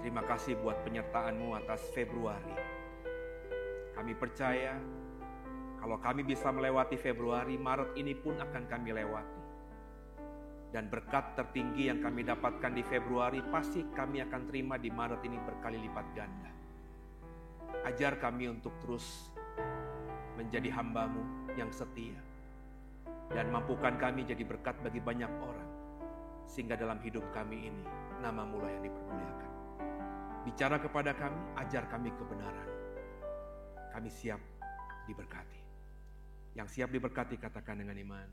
Terima kasih buat penyertaan-Mu atas Februari. Kami percaya kalau kami bisa melewati Februari, Maret ini pun akan kami lewati. Dan berkat tertinggi yang kami dapatkan di Februari pasti kami akan terima di Maret ini berkali lipat ganda. Ajar kami untuk terus menjadi hamba-Mu yang setia. Dan mampukan kami jadi berkat bagi banyak orang. Sehingga dalam hidup kami ini, nama-Mu lah yang dipermuliakan. Bicara kepada kami, ajar kami kebenaran. Kami siap diberkati. Yang siap diberkati katakan dengan iman.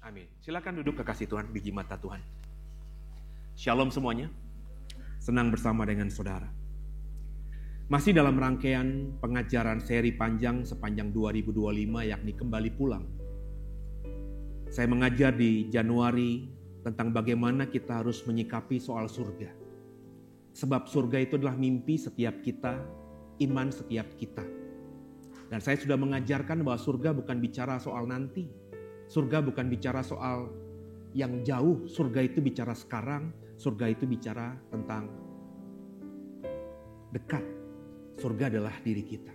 Amin. Silakan duduk kekasih Tuhan, biji mata Tuhan. Shalom semuanya. Senang bersama dengan saudara. Masih dalam rangkaian pengajaran seri panjang sepanjang 2025 yakni kembali pulang. Saya mengajar di Januari tentang bagaimana kita harus menyikapi soal surga. Sebab surga itu adalah mimpi setiap kita, iman setiap kita. Dan saya sudah mengajarkan bahwa surga bukan bicara soal nanti. Surga bukan bicara soal yang jauh. Surga itu bicara sekarang. Surga itu bicara tentang dekat. Surga adalah diri kita.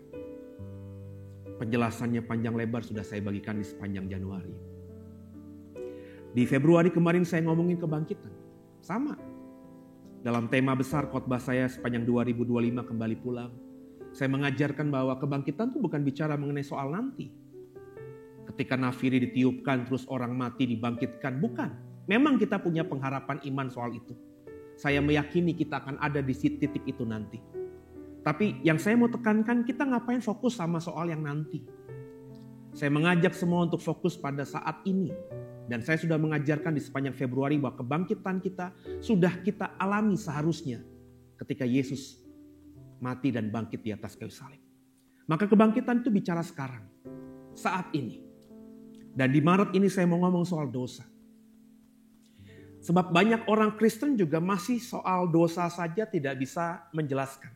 Penjelasannya panjang lebar sudah saya bagikan di sepanjang Januari. Di Februari kemarin saya ngomongin kebangkitan. Sama. Dalam tema besar khotbah saya sepanjang 2025 kembali pulang. Saya mengajarkan bahwa kebangkitan itu bukan bicara mengenai soal nanti. Ketika nafiri ditiupkan terus orang mati dibangkitkan. Bukan. Memang kita punya pengharapan iman soal itu. Saya meyakini kita akan ada di titik itu nanti. Tapi yang saya mau tekankan, kita ngapain fokus sama soal yang nanti. Saya mengajak semua untuk fokus pada saat ini. Dan saya sudah mengajarkan di sepanjang Februari bahwa kebangkitan kita sudah kita alami seharusnya ketika Yesus mati dan bangkit di atas kayu salib. Maka kebangkitan itu bicara sekarang, saat ini. Dan di Maret ini saya mau ngomong soal dosa. Sebab banyak orang Kristen juga masih soal dosa saja tidak bisa menjelaskan.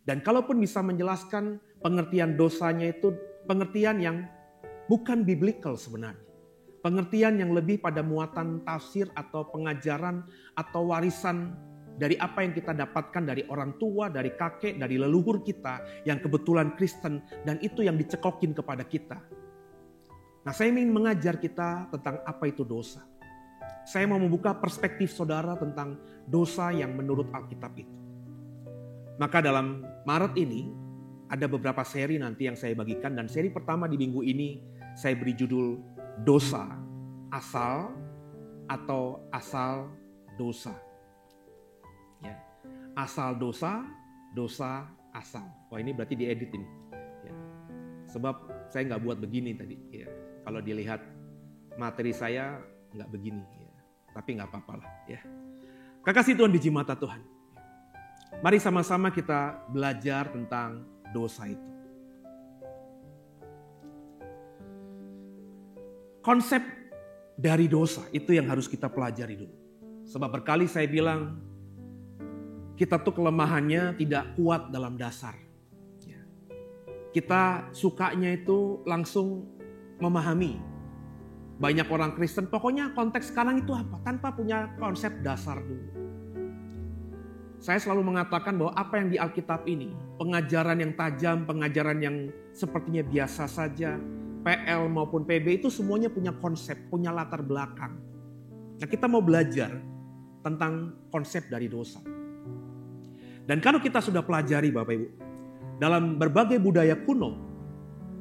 Dan kalaupun bisa menjelaskan, pengertian dosanya itu pengertian yang bukan biblical sebenarnya. Pengertian yang lebih pada muatan tafsir atau pengajaran atau warisan dari apa yang kita dapatkan dari orang tua, dari kakek, dari leluhur kita yang kebetulan Kristen dan itu yang dicekokin kepada kita. Nah, saya ingin mengajar kita tentang apa itu dosa. Saya mau membuka perspektif saudara tentang dosa yang menurut Alkitab itu. Maka dalam Maret ini ada beberapa seri nanti yang saya bagikan dan seri pertama di minggu ini saya beri judul dosa asal atau asal dosa. Ya. Asal dosa, dosa asal. Wah, ini berarti diedit ini. Ya. Sebab saya nggak buat begini tadi. Ya. Kalau dilihat materi saya nggak begini. Ya. Tapi nggak apa-apa lah. Ya. Kekasih Tuhan, biji mata Tuhan. Mari sama-sama kita belajar tentang dosa itu. Konsep dari dosa itu yang harus kita pelajari dulu. Sebab berkali saya bilang, kita tuh kelemahannya tidak kuat dalam dasar. Kita sukanya itu langsung memahami. Banyak orang Kristen, pokoknya konteks sekarang itu apa? Tanpa punya konsep dasar dulu. Saya selalu mengatakan bahwa apa yang di Alkitab ini, pengajaran yang tajam, pengajaran yang sepertinya biasa saja, PL maupun PB itu semuanya punya konsep, punya latar belakang. Nah, kita mau belajar tentang konsep dari dosa. Dan kalau kita sudah pelajari Bapak Ibu, dalam berbagai budaya kuno,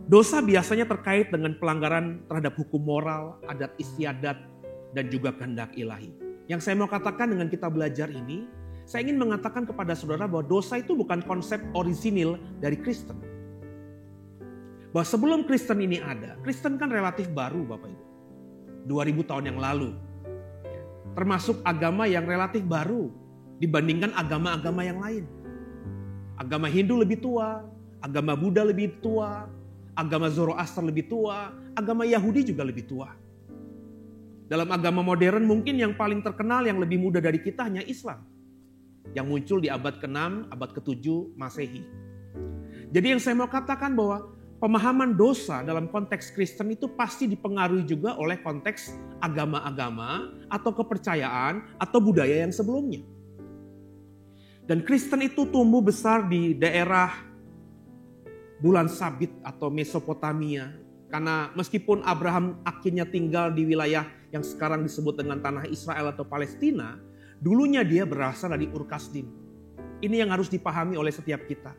dosa biasanya terkait dengan pelanggaran terhadap hukum moral, adat istiadat, dan juga kehendak ilahi. Yang saya mau katakan dengan kita belajar ini, saya ingin mengatakan kepada saudara bahwa dosa itu bukan konsep orisinil dari Kristen. Bahwa sebelum Kristen ini ada, Kristen kan relatif baru Bapak Ibu. 2000 tahun yang lalu. Termasuk agama yang relatif baru dibandingkan agama-agama yang lain. Agama Hindu lebih tua, agama Buddha lebih tua, agama Zoroaster lebih tua, agama Yahudi juga lebih tua. Dalam agama modern mungkin yang paling terkenal yang lebih muda dari kita hanya Islam. Yang muncul di abad ke-6, abad ke-7 Masehi. Jadi yang saya mau katakan bahwa pemahaman dosa dalam konteks Kristen itu pasti dipengaruhi juga oleh konteks agama-agama atau kepercayaan atau budaya yang sebelumnya. Dan Kristen itu tumbuh besar di daerah Bulan Sabit atau Mesopotamia. Karena meskipun Abraham akhirnya tinggal di wilayah yang sekarang disebut dengan tanah Israel atau Palestina, dulunya dia berasal dari Ur Kasdim. Ini yang harus dipahami oleh setiap kita.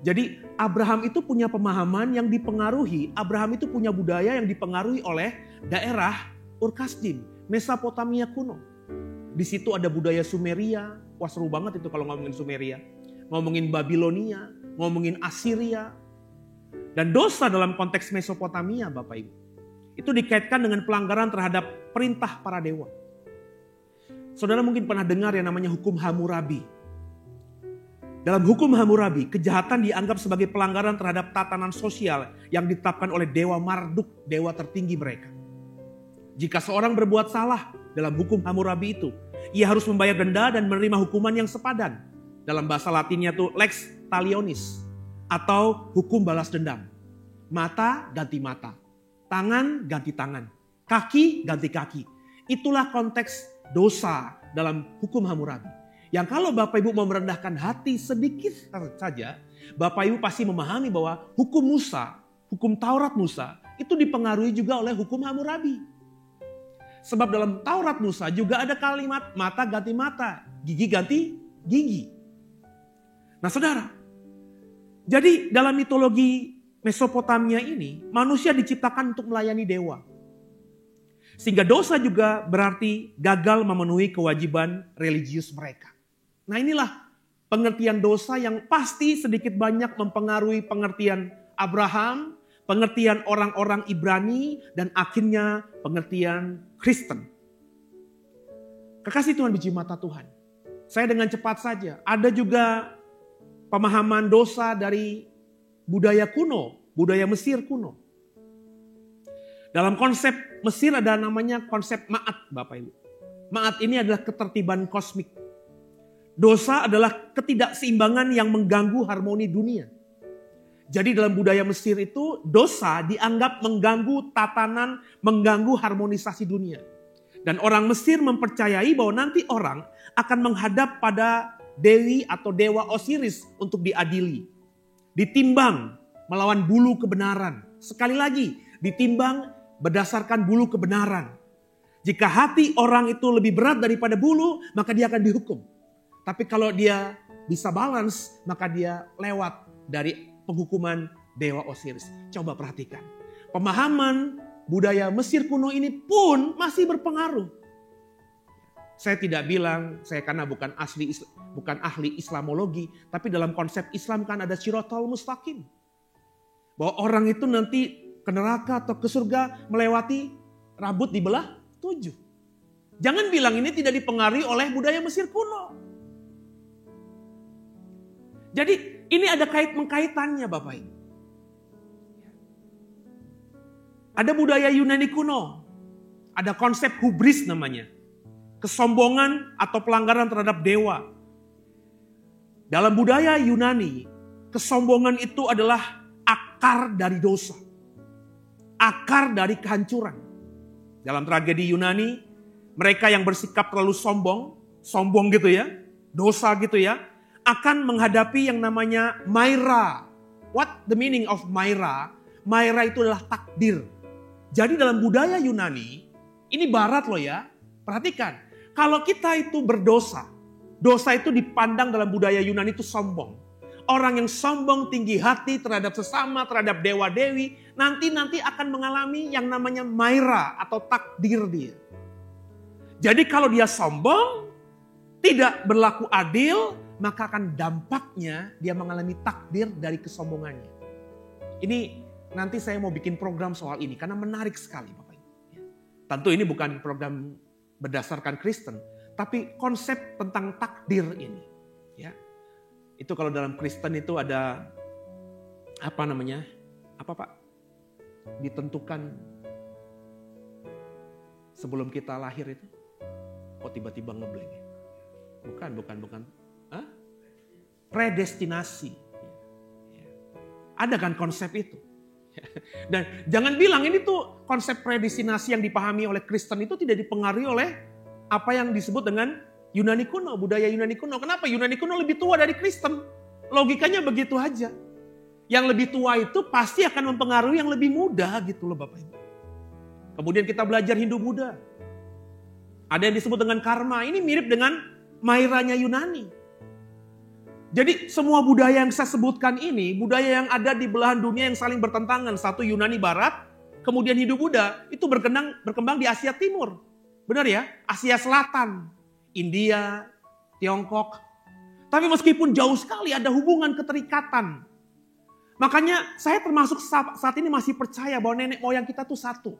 Jadi Abraham itu punya pemahaman yang dipengaruhi, Abraham itu punya budaya yang dipengaruhi oleh daerah Ur Kasdim, Mesopotamia kuno. Di situ ada budaya Sumeria, wah seru banget itu kalau ngomongin Sumeria. Ngomongin Babilonia, ngomongin Assyria. Dan dosa dalam konteks Mesopotamia Bapak Ibu, itu dikaitkan dengan pelanggaran terhadap perintah para dewa. Saudara mungkin pernah dengar yang namanya hukum Hammurabi. Dalam hukum Hammurabi, kejahatan dianggap sebagai pelanggaran terhadap tatanan sosial yang ditetapkan oleh Dewa Marduk, dewa tertinggi mereka. Jika seorang berbuat salah dalam hukum Hammurabi itu, ia harus membayar denda dan menerima hukuman yang sepadan. Dalam bahasa Latinnya itu lex talionis atau hukum balas dendam. Mata ganti mata, tangan ganti tangan, kaki ganti kaki. Itulah konteks dosa dalam hukum Hammurabi. Yang kalau Bapak Ibu mau merendahkan hati sedikit saja, Bapak Ibu pasti memahami bahwa hukum Musa, hukum Taurat Musa, itu dipengaruhi juga oleh hukum Hammurabi. Sebab dalam Taurat Musa juga ada kalimat mata ganti mata, gigi ganti gigi. Nah saudara, jadi dalam mitologi Mesopotamia ini, manusia diciptakan untuk melayani dewa. Sehingga dosa juga berarti gagal memenuhi kewajiban religius mereka. Nah inilah pengertian dosa yang pasti sedikit banyak mempengaruhi pengertian Abraham, pengertian orang-orang Ibrani, dan akhirnya pengertian Kristen. Kekasih Tuhan, biji mata Tuhan. Saya dengan cepat saja, ada juga pemahaman dosa dari budaya kuno, budaya Mesir kuno. Dalam konsep Mesir ada namanya konsep ma'at Bapak Ibu. Ma'at ini adalah ketertiban kosmik. Dosa adalah ketidakseimbangan yang mengganggu harmoni dunia. Jadi dalam budaya Mesir itu dosa dianggap mengganggu tatanan, mengganggu harmonisasi dunia. Dan orang Mesir mempercayai bahwa nanti orang akan menghadap pada dewi atau dewa Osiris untuk diadili. Ditimbang melawan bulu kebenaran. Sekali lagi, ditimbang berdasarkan bulu kebenaran. Jika hati orang itu lebih berat daripada bulu, maka dia akan dihukum. Tapi kalau dia bisa balance, maka dia lewat dari penghukuman dewa Osiris. Coba perhatikan. Pemahaman budaya Mesir kuno ini pun masih berpengaruh. Saya tidak bilang, saya karena bukan ahli Islamologi, tapi dalam konsep Islam kan ada Shiratal Mustaqim. Bahwa orang itu nanti ke neraka atau ke surga melewati rambut dibelah 7. Jangan bilang ini tidak dipengaruhi oleh budaya Mesir kuno. Jadi ini ada kaitannya Bapak Ibu. Ada budaya Yunani kuno. Ada konsep hubris namanya. Kesombongan atau pelanggaran terhadap dewa. Dalam budaya Yunani, kesombongan itu adalah akar dari dosa. Akar dari kehancuran. Dalam tragedi Yunani, mereka yang bersikap terlalu sombong gitu ya, dosa gitu ya, akan menghadapi yang namanya Maira. What the meaning of Maira? Maira itu adalah takdir. Jadi dalam budaya Yunani, ini barat loh ya, perhatikan. Kalau kita itu berdosa, dosa itu dipandang dalam budaya Yunani itu sombong. Orang yang sombong, tinggi hati terhadap sesama, terhadap dewa-dewi, nanti akan mengalami yang namanya Maira atau takdir dia. Jadi kalau dia sombong, tidak berlaku adil, maka akan dampaknya dia mengalami takdir dari kesombongannya. Ini nanti saya mau bikin program soal ini karena menarik sekali Bapak Ibu. Tentu ini bukan program berdasarkan Kristen, tapi konsep tentang takdir ini. Ya, itu kalau dalam Kristen itu ada apa namanya? Apa Pak? Ditentukan sebelum kita lahir itu. Oh tiba-tiba ngeblank ya? Bukan. Hah? Predestinasi. Ada kan konsep itu. Dan jangan bilang ini tuh konsep predestinasi yang dipahami oleh Kristen itu tidak dipengaruhi oleh apa yang disebut dengan Yunani kuno, budaya Yunani kuno. Kenapa? Yunani kuno lebih tua dari Kristen. Logikanya begitu aja. Yang lebih tua itu pasti akan mempengaruhi yang lebih muda gitu loh Bapak Ibu. Kemudian kita belajar Hindu Buddha. Ada yang disebut dengan karma. Ini mirip dengan Mairanya Yunani. Jadi semua budaya yang saya sebutkan ini, budaya yang ada di belahan dunia yang saling bertentangan. Satu Yunani Barat, kemudian Hindu Buddha, itu berkembang di Asia Timur. Benar ya? Asia Selatan, India, Tiongkok. Tapi meskipun jauh sekali ada hubungan keterikatan. Makanya saya termasuk saat ini masih percaya bahwa nenek moyang kita tuh satu.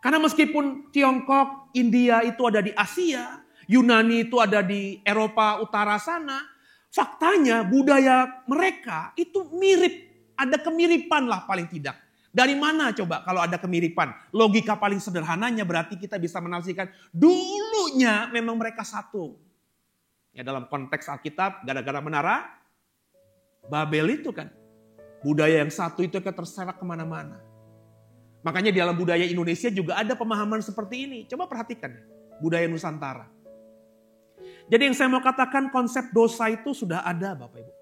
Karena meskipun Tiongkok, India itu ada di Asia, Yunani itu ada di Eropa Utara sana, faktanya budaya mereka itu mirip, ada kemiripan lah paling tidak. Dari mana coba kalau ada kemiripan? Logika paling sederhananya berarti kita bisa menafsirkan dulunya memang mereka satu. Ya dalam konteks Alkitab, gara-gara menara Babel itu kan, budaya yang satu itu akan terserak kemana-mana. Makanya di dalam budaya Indonesia juga ada pemahaman seperti ini. Coba perhatikan, budaya Nusantara. Jadi yang saya mau katakan konsep dosa itu sudah ada Bapak Ibu.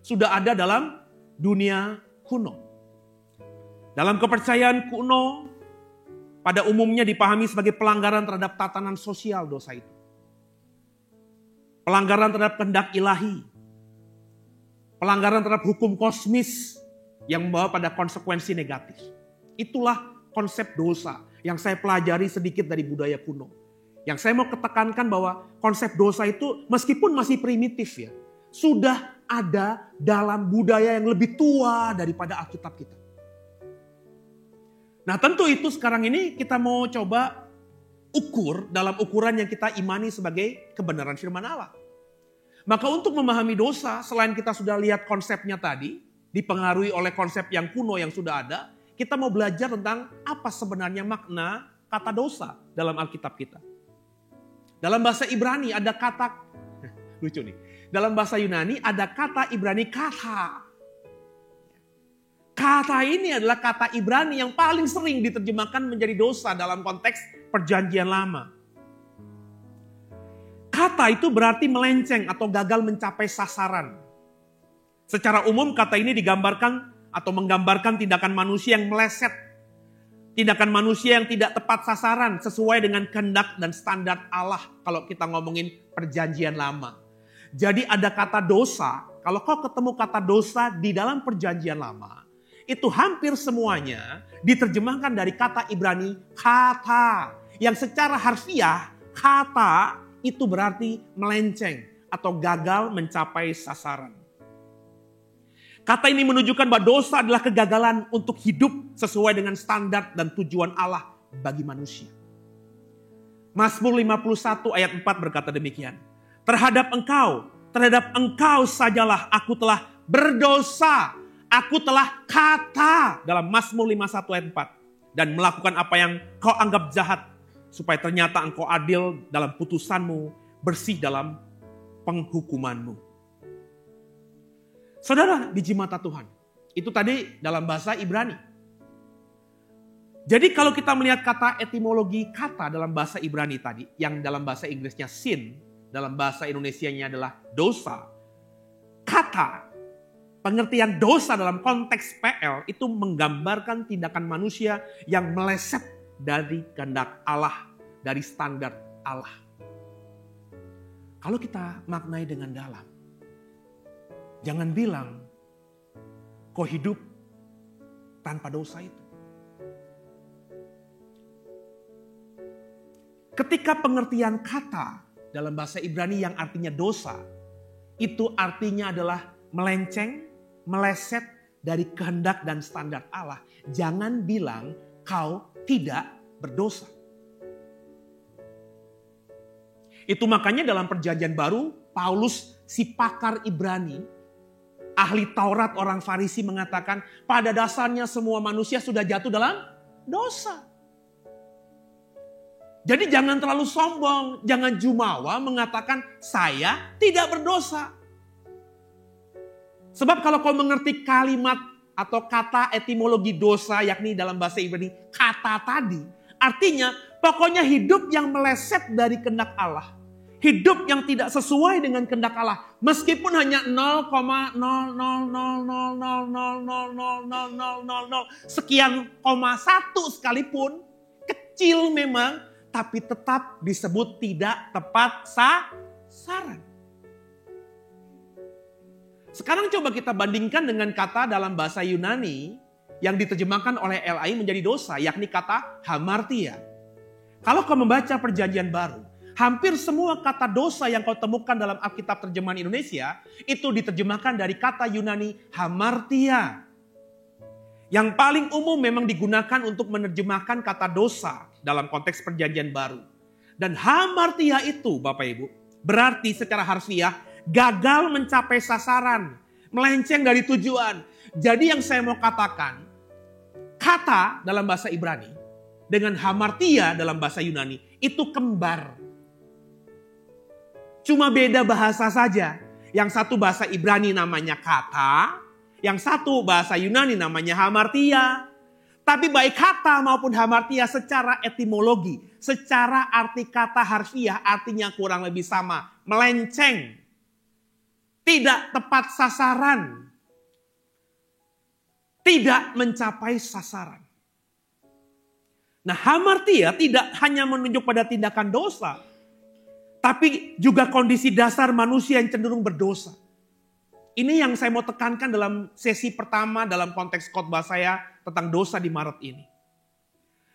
Sudah ada dalam dunia kuno. Dalam kepercayaan kuno, pada umumnya dipahami sebagai pelanggaran terhadap tatanan sosial dosa itu. Pelanggaran terhadap kehendak ilahi. Pelanggaran terhadap hukum kosmis yang membawa pada konsekuensi negatif. Itulah konsep dosa yang saya pelajari sedikit dari budaya kuno. Yang saya mau ketekankan bahwa konsep dosa itu meskipun masih primitif ya, sudah ada dalam budaya yang lebih tua daripada Alkitab kita. Nah tentu itu sekarang ini kita mau coba ukur dalam ukuran yang kita imani sebagai kebenaran firman Allah. Maka untuk memahami dosa, selain kita sudah lihat konsepnya tadi, dipengaruhi oleh konsep yang kuno yang sudah ada, kita mau belajar tentang apa sebenarnya makna kata dosa dalam Alkitab kita. Dalam bahasa Ibrani ada kata, lucu nih. Dalam bahasa Yunani ada kata Ibrani kata. Kata ini adalah kata Ibrani yang paling sering diterjemahkan menjadi dosa dalam konteks perjanjian lama. Kata itu berarti melenceng atau gagal mencapai sasaran. Secara umum kata ini digambarkan atau menggambarkan tindakan manusia yang meleset. Tindakan manusia yang tidak tepat sasaran sesuai dengan kehendak dan standar Allah kalau kita ngomongin perjanjian lama. Jadi ada kata dosa, kalau kau ketemu kata dosa di dalam perjanjian lama, itu hampir semuanya diterjemahkan dari kata Ibrani kata. Yang secara harfiah kata itu berarti melenceng atau gagal mencapai sasaran. Kata ini menunjukkan bahwa dosa adalah kegagalan untuk hidup sesuai dengan standar dan tujuan Allah bagi manusia. Mazmur 51 ayat 4 berkata demikian. Terhadap engkau sajalah aku telah berdosa. Aku telah kata dalam Mazmur 51 ayat 4. Dan melakukan apa yang kau anggap jahat. Supaya ternyata engkau adil dalam putusanmu, bersih dalam penghukumanmu. Saudara, biji mata Tuhan. Itu tadi dalam bahasa Ibrani. Jadi kalau kita melihat kata etimologi kata dalam bahasa Ibrani tadi, yang dalam bahasa Inggrisnya sin, dalam bahasa Indonesianya adalah dosa. Kata, pengertian dosa dalam konteks PL itu menggambarkan tindakan manusia yang meleset dari kehendak Allah, dari standar Allah. Kalau kita maknai dengan dalam, jangan bilang kau hidup tanpa dosa itu. Ketika pengertian kata dalam bahasa Ibrani yang artinya dosa, itu artinya adalah melenceng, meleset dari kehendak dan standar Allah. Jangan bilang kau tidak berdosa. Itu makanya dalam perjanjian baru, Paulus si pakar Ibrani, ahli Taurat orang Farisi mengatakan pada dasarnya semua manusia sudah jatuh dalam dosa. Jadi jangan terlalu sombong, jangan jumawa mengatakan saya tidak berdosa. Sebab kalau kau mengerti kalimat atau kata etimologi dosa yakni dalam bahasa Ibrani kata tadi, artinya Pokoknya hidup yang meleset dari kehendak Allah. Hidup yang tidak sesuai dengan kehendak Allah. Meskipun hanya 0,00000000000 sekian koma satu sekalipun. Kecil memang, tapi tetap disebut tidak tepat sasaran. Sekarang coba kita bandingkan dengan kata dalam bahasa Yunani yang diterjemahkan oleh LAI menjadi dosa, yakni kata hamartia. Kalau kau membaca Perjanjian Baru, hampir semua kata dosa yang kau temukan dalam Alkitab terjemahan Indonesia itu diterjemahkan dari kata Yunani hamartia. Yang paling umum memang digunakan untuk menerjemahkan kata dosa dalam konteks Perjanjian Baru. Dan hamartia itu, Bapak Ibu, berarti secara harfiah gagal mencapai sasaran, melenceng dari tujuan. Jadi yang saya mau katakan, kata dalam bahasa Ibrani dengan hamartia dalam bahasa Yunani itu kembar. Cuma beda bahasa saja. Yang satu bahasa Ibrani namanya kata, yang satu bahasa Yunani namanya hamartia. Tapi baik kata maupun hamartia secara etimologi, secara arti kata harfiah artinya kurang lebih sama. Melenceng. Tidak tepat sasaran. Tidak mencapai sasaran. Nah, hamartia tidak hanya menunjuk pada tindakan dosa, tapi juga kondisi dasar manusia yang cenderung berdosa. Ini yang saya mau tekankan dalam sesi pertama dalam konteks khotbah saya tentang dosa di Maret ini.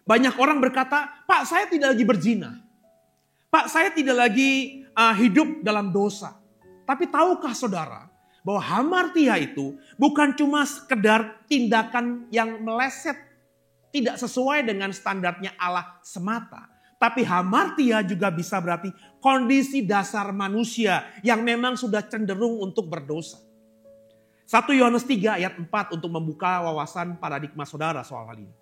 Banyak orang berkata, Pak, saya tidak lagi berzina. Pak, saya tidak lagi hidup dalam dosa. Tapi tahukah saudara bahwa hamartia itu bukan cuma sekedar tindakan yang meleset, tidak sesuai dengan standarnya Allah semata. Tapi hamartia juga bisa berarti kondisi dasar manusia yang memang sudah cenderung untuk berdosa. 1 Yohanes 3 ayat 4 untuk membuka wawasan paradigma saudara soal hal ini.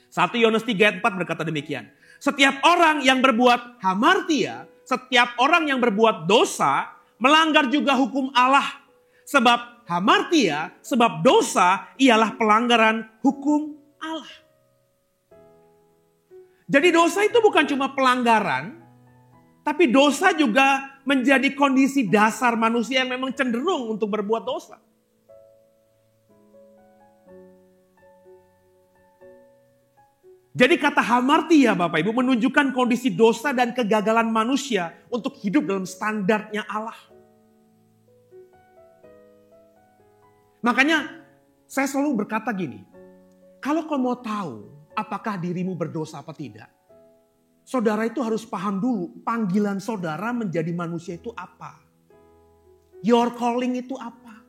1 Yohanes 3 ayat 4 berkata demikian. Setiap orang yang berbuat hamartia, setiap orang yang berbuat dosa, melanggar juga hukum Allah. Sebab hamartia, sebab dosa ialah pelanggaran hukum Allah. Jadi dosa itu bukan cuma pelanggaran, tapi dosa juga menjadi kondisi dasar manusia yang memang cenderung untuk berbuat dosa. Jadi kata hamartia Bapak Ibu menunjukkan kondisi dosa dan kegagalan manusia untuk hidup dalam standarnya Allah. Makanya saya selalu berkata gini, kalau kau mau tahu apakah dirimu berdosa apa tidak, saudara itu harus paham dulu panggilan saudara menjadi manusia itu apa. Your calling itu apa.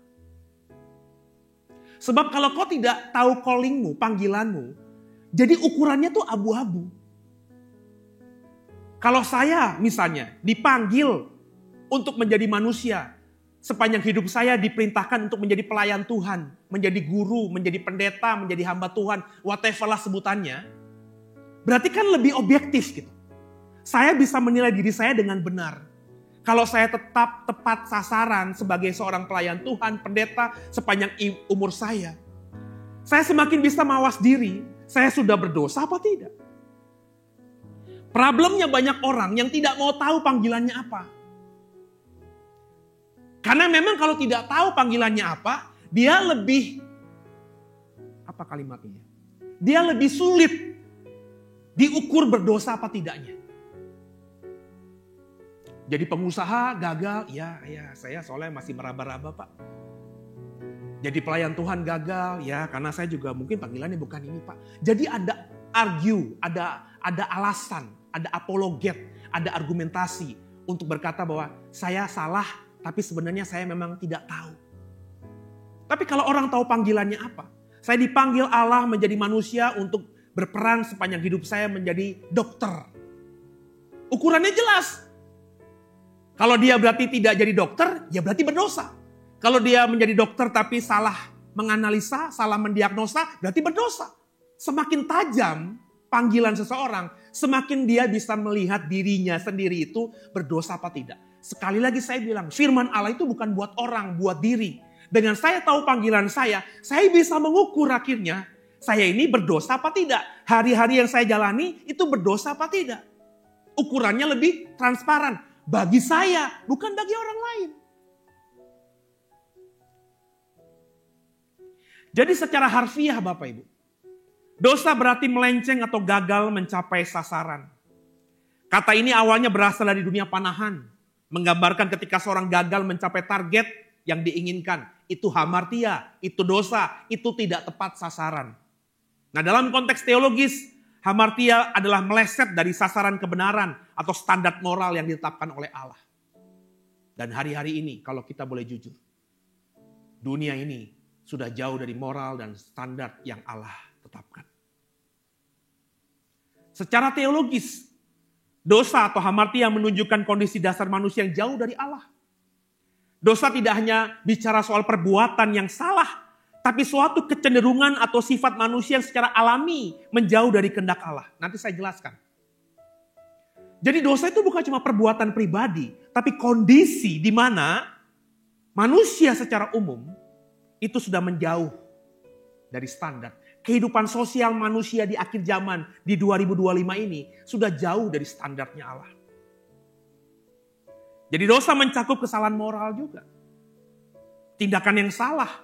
Sebab kalau kau tidak tahu callingmu, panggilanmu, jadi ukurannya tuh abu-abu. Kalau saya misalnya dipanggil untuk menjadi manusia, sepanjang hidup saya diperintahkan untuk menjadi pelayan Tuhan, menjadi guru, menjadi pendeta, menjadi hamba Tuhan, whatever lah sebutannya. Berarti kan lebih objektif gitu. Saya bisa menilai diri saya dengan benar. Kalau saya tetap tepat sasaran sebagai seorang pelayan Tuhan, pendeta sepanjang umur saya semakin bisa mawas diri, saya sudah berdosa apa tidak. Problemnya banyak orang yang tidak mau tahu panggilannya apa. Karena memang kalau tidak tahu panggilannya apa, dia lebih, apa kalimatnya? Dia lebih sulit diukur berdosa apa tidaknya. Jadi pengusaha gagal, ya saya soalnya masih meraba-raba Pak. Jadi pelayan Tuhan gagal, ya karena saya juga mungkin panggilannya bukan ini Pak. Jadi ada argue, ada alasan, ada apologet, ada argumentasi untuk berkata bahwa saya salah, tapi sebenarnya saya memang tidak tahu. Tapi kalau orang tahu panggilannya apa? Saya dipanggil Allah menjadi manusia untuk berperan sepanjang hidup saya menjadi dokter. Ukurannya jelas. Kalau dia berarti tidak jadi dokter, ya berarti berdosa. Kalau dia menjadi dokter tapi salah menganalisa, salah mendiagnosa, berarti berdosa. Semakin tajam panggilan seseorang, semakin dia bisa melihat dirinya sendiri itu berdosa apa tidak. Sekali lagi saya bilang, firman Allah itu bukan buat orang, buat diri. Dengan saya tahu panggilan saya bisa mengukur akhirnya Saya ini berdosa apa tidak? Hari-hari yang saya jalani itu berdosa apa tidak? Ukurannya lebih transparan. Bagi saya, bukan bagi orang lain. Jadi secara harfiah Bapak Ibu, dosa berarti melenceng atau gagal mencapai sasaran. Kata ini awalnya berasal dari dunia panahan, menggambarkan ketika seorang gagal mencapai target yang diinginkan. Itu hamartia, itu dosa, itu tidak tepat sasaran. Nah dalam konteks teologis, hamartia adalah meleset dari sasaran kebenaran atau standar moral yang ditetapkan oleh Allah. Dan hari-hari ini kalau kita boleh jujur, dunia ini sudah jauh dari moral dan standar yang Allah tetapkan. Secara teologis, dosa atau hamartia menunjukkan kondisi dasar manusia yang jauh dari Allah. Dosa tidak hanya bicara soal perbuatan yang salah, tapi suatu kecenderungan atau sifat manusia yang secara alami menjauh dari kehendak Allah. Nanti saya jelaskan. Jadi dosa itu bukan cuma perbuatan pribadi, tapi kondisi di mana manusia secara umum itu sudah menjauh dari standar. Kehidupan sosial manusia di akhir zaman di 2025 ini sudah jauh dari standarnya Allah. Jadi dosa mencakup kesalahan moral juga. Tindakan yang salah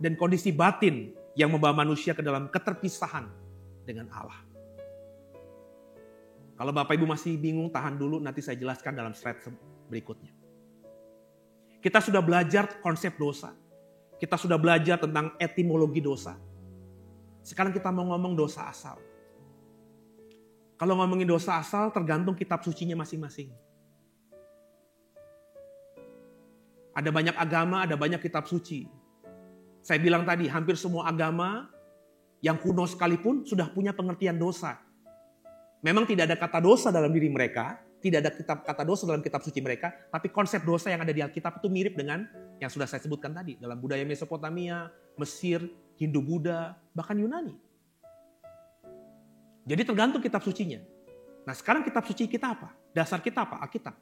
dan kondisi batin yang membawa manusia ke dalam keterpisahan dengan Allah. Kalau Bapak Ibu masih bingung, tahan dulu, nanti saya jelaskan dalam slide berikutnya. Kita sudah belajar konsep dosa. Kita sudah belajar tentang etimologi dosa. Sekarang kita mau ngomong dosa asal. Kalau ngomongin dosa asal tergantung kitab sucinya masing-masing. Ada banyak agama, ada banyak kitab suci. Saya bilang tadi, hampir semua agama yang kuno sekalipun sudah punya pengertian dosa. Memang tidak ada kata dosa dalam diri mereka, tidak ada kata dosa dalam kitab suci mereka, tapi konsep dosa yang ada di Alkitab itu mirip dengan yang sudah saya sebutkan tadi. Dalam budaya Mesopotamia, Mesir, Hindu-Buddha, bahkan Yunani. Jadi tergantung kitab sucinya. Nah sekarang kitab suci kita apa? Dasar kita apa? Alkitab.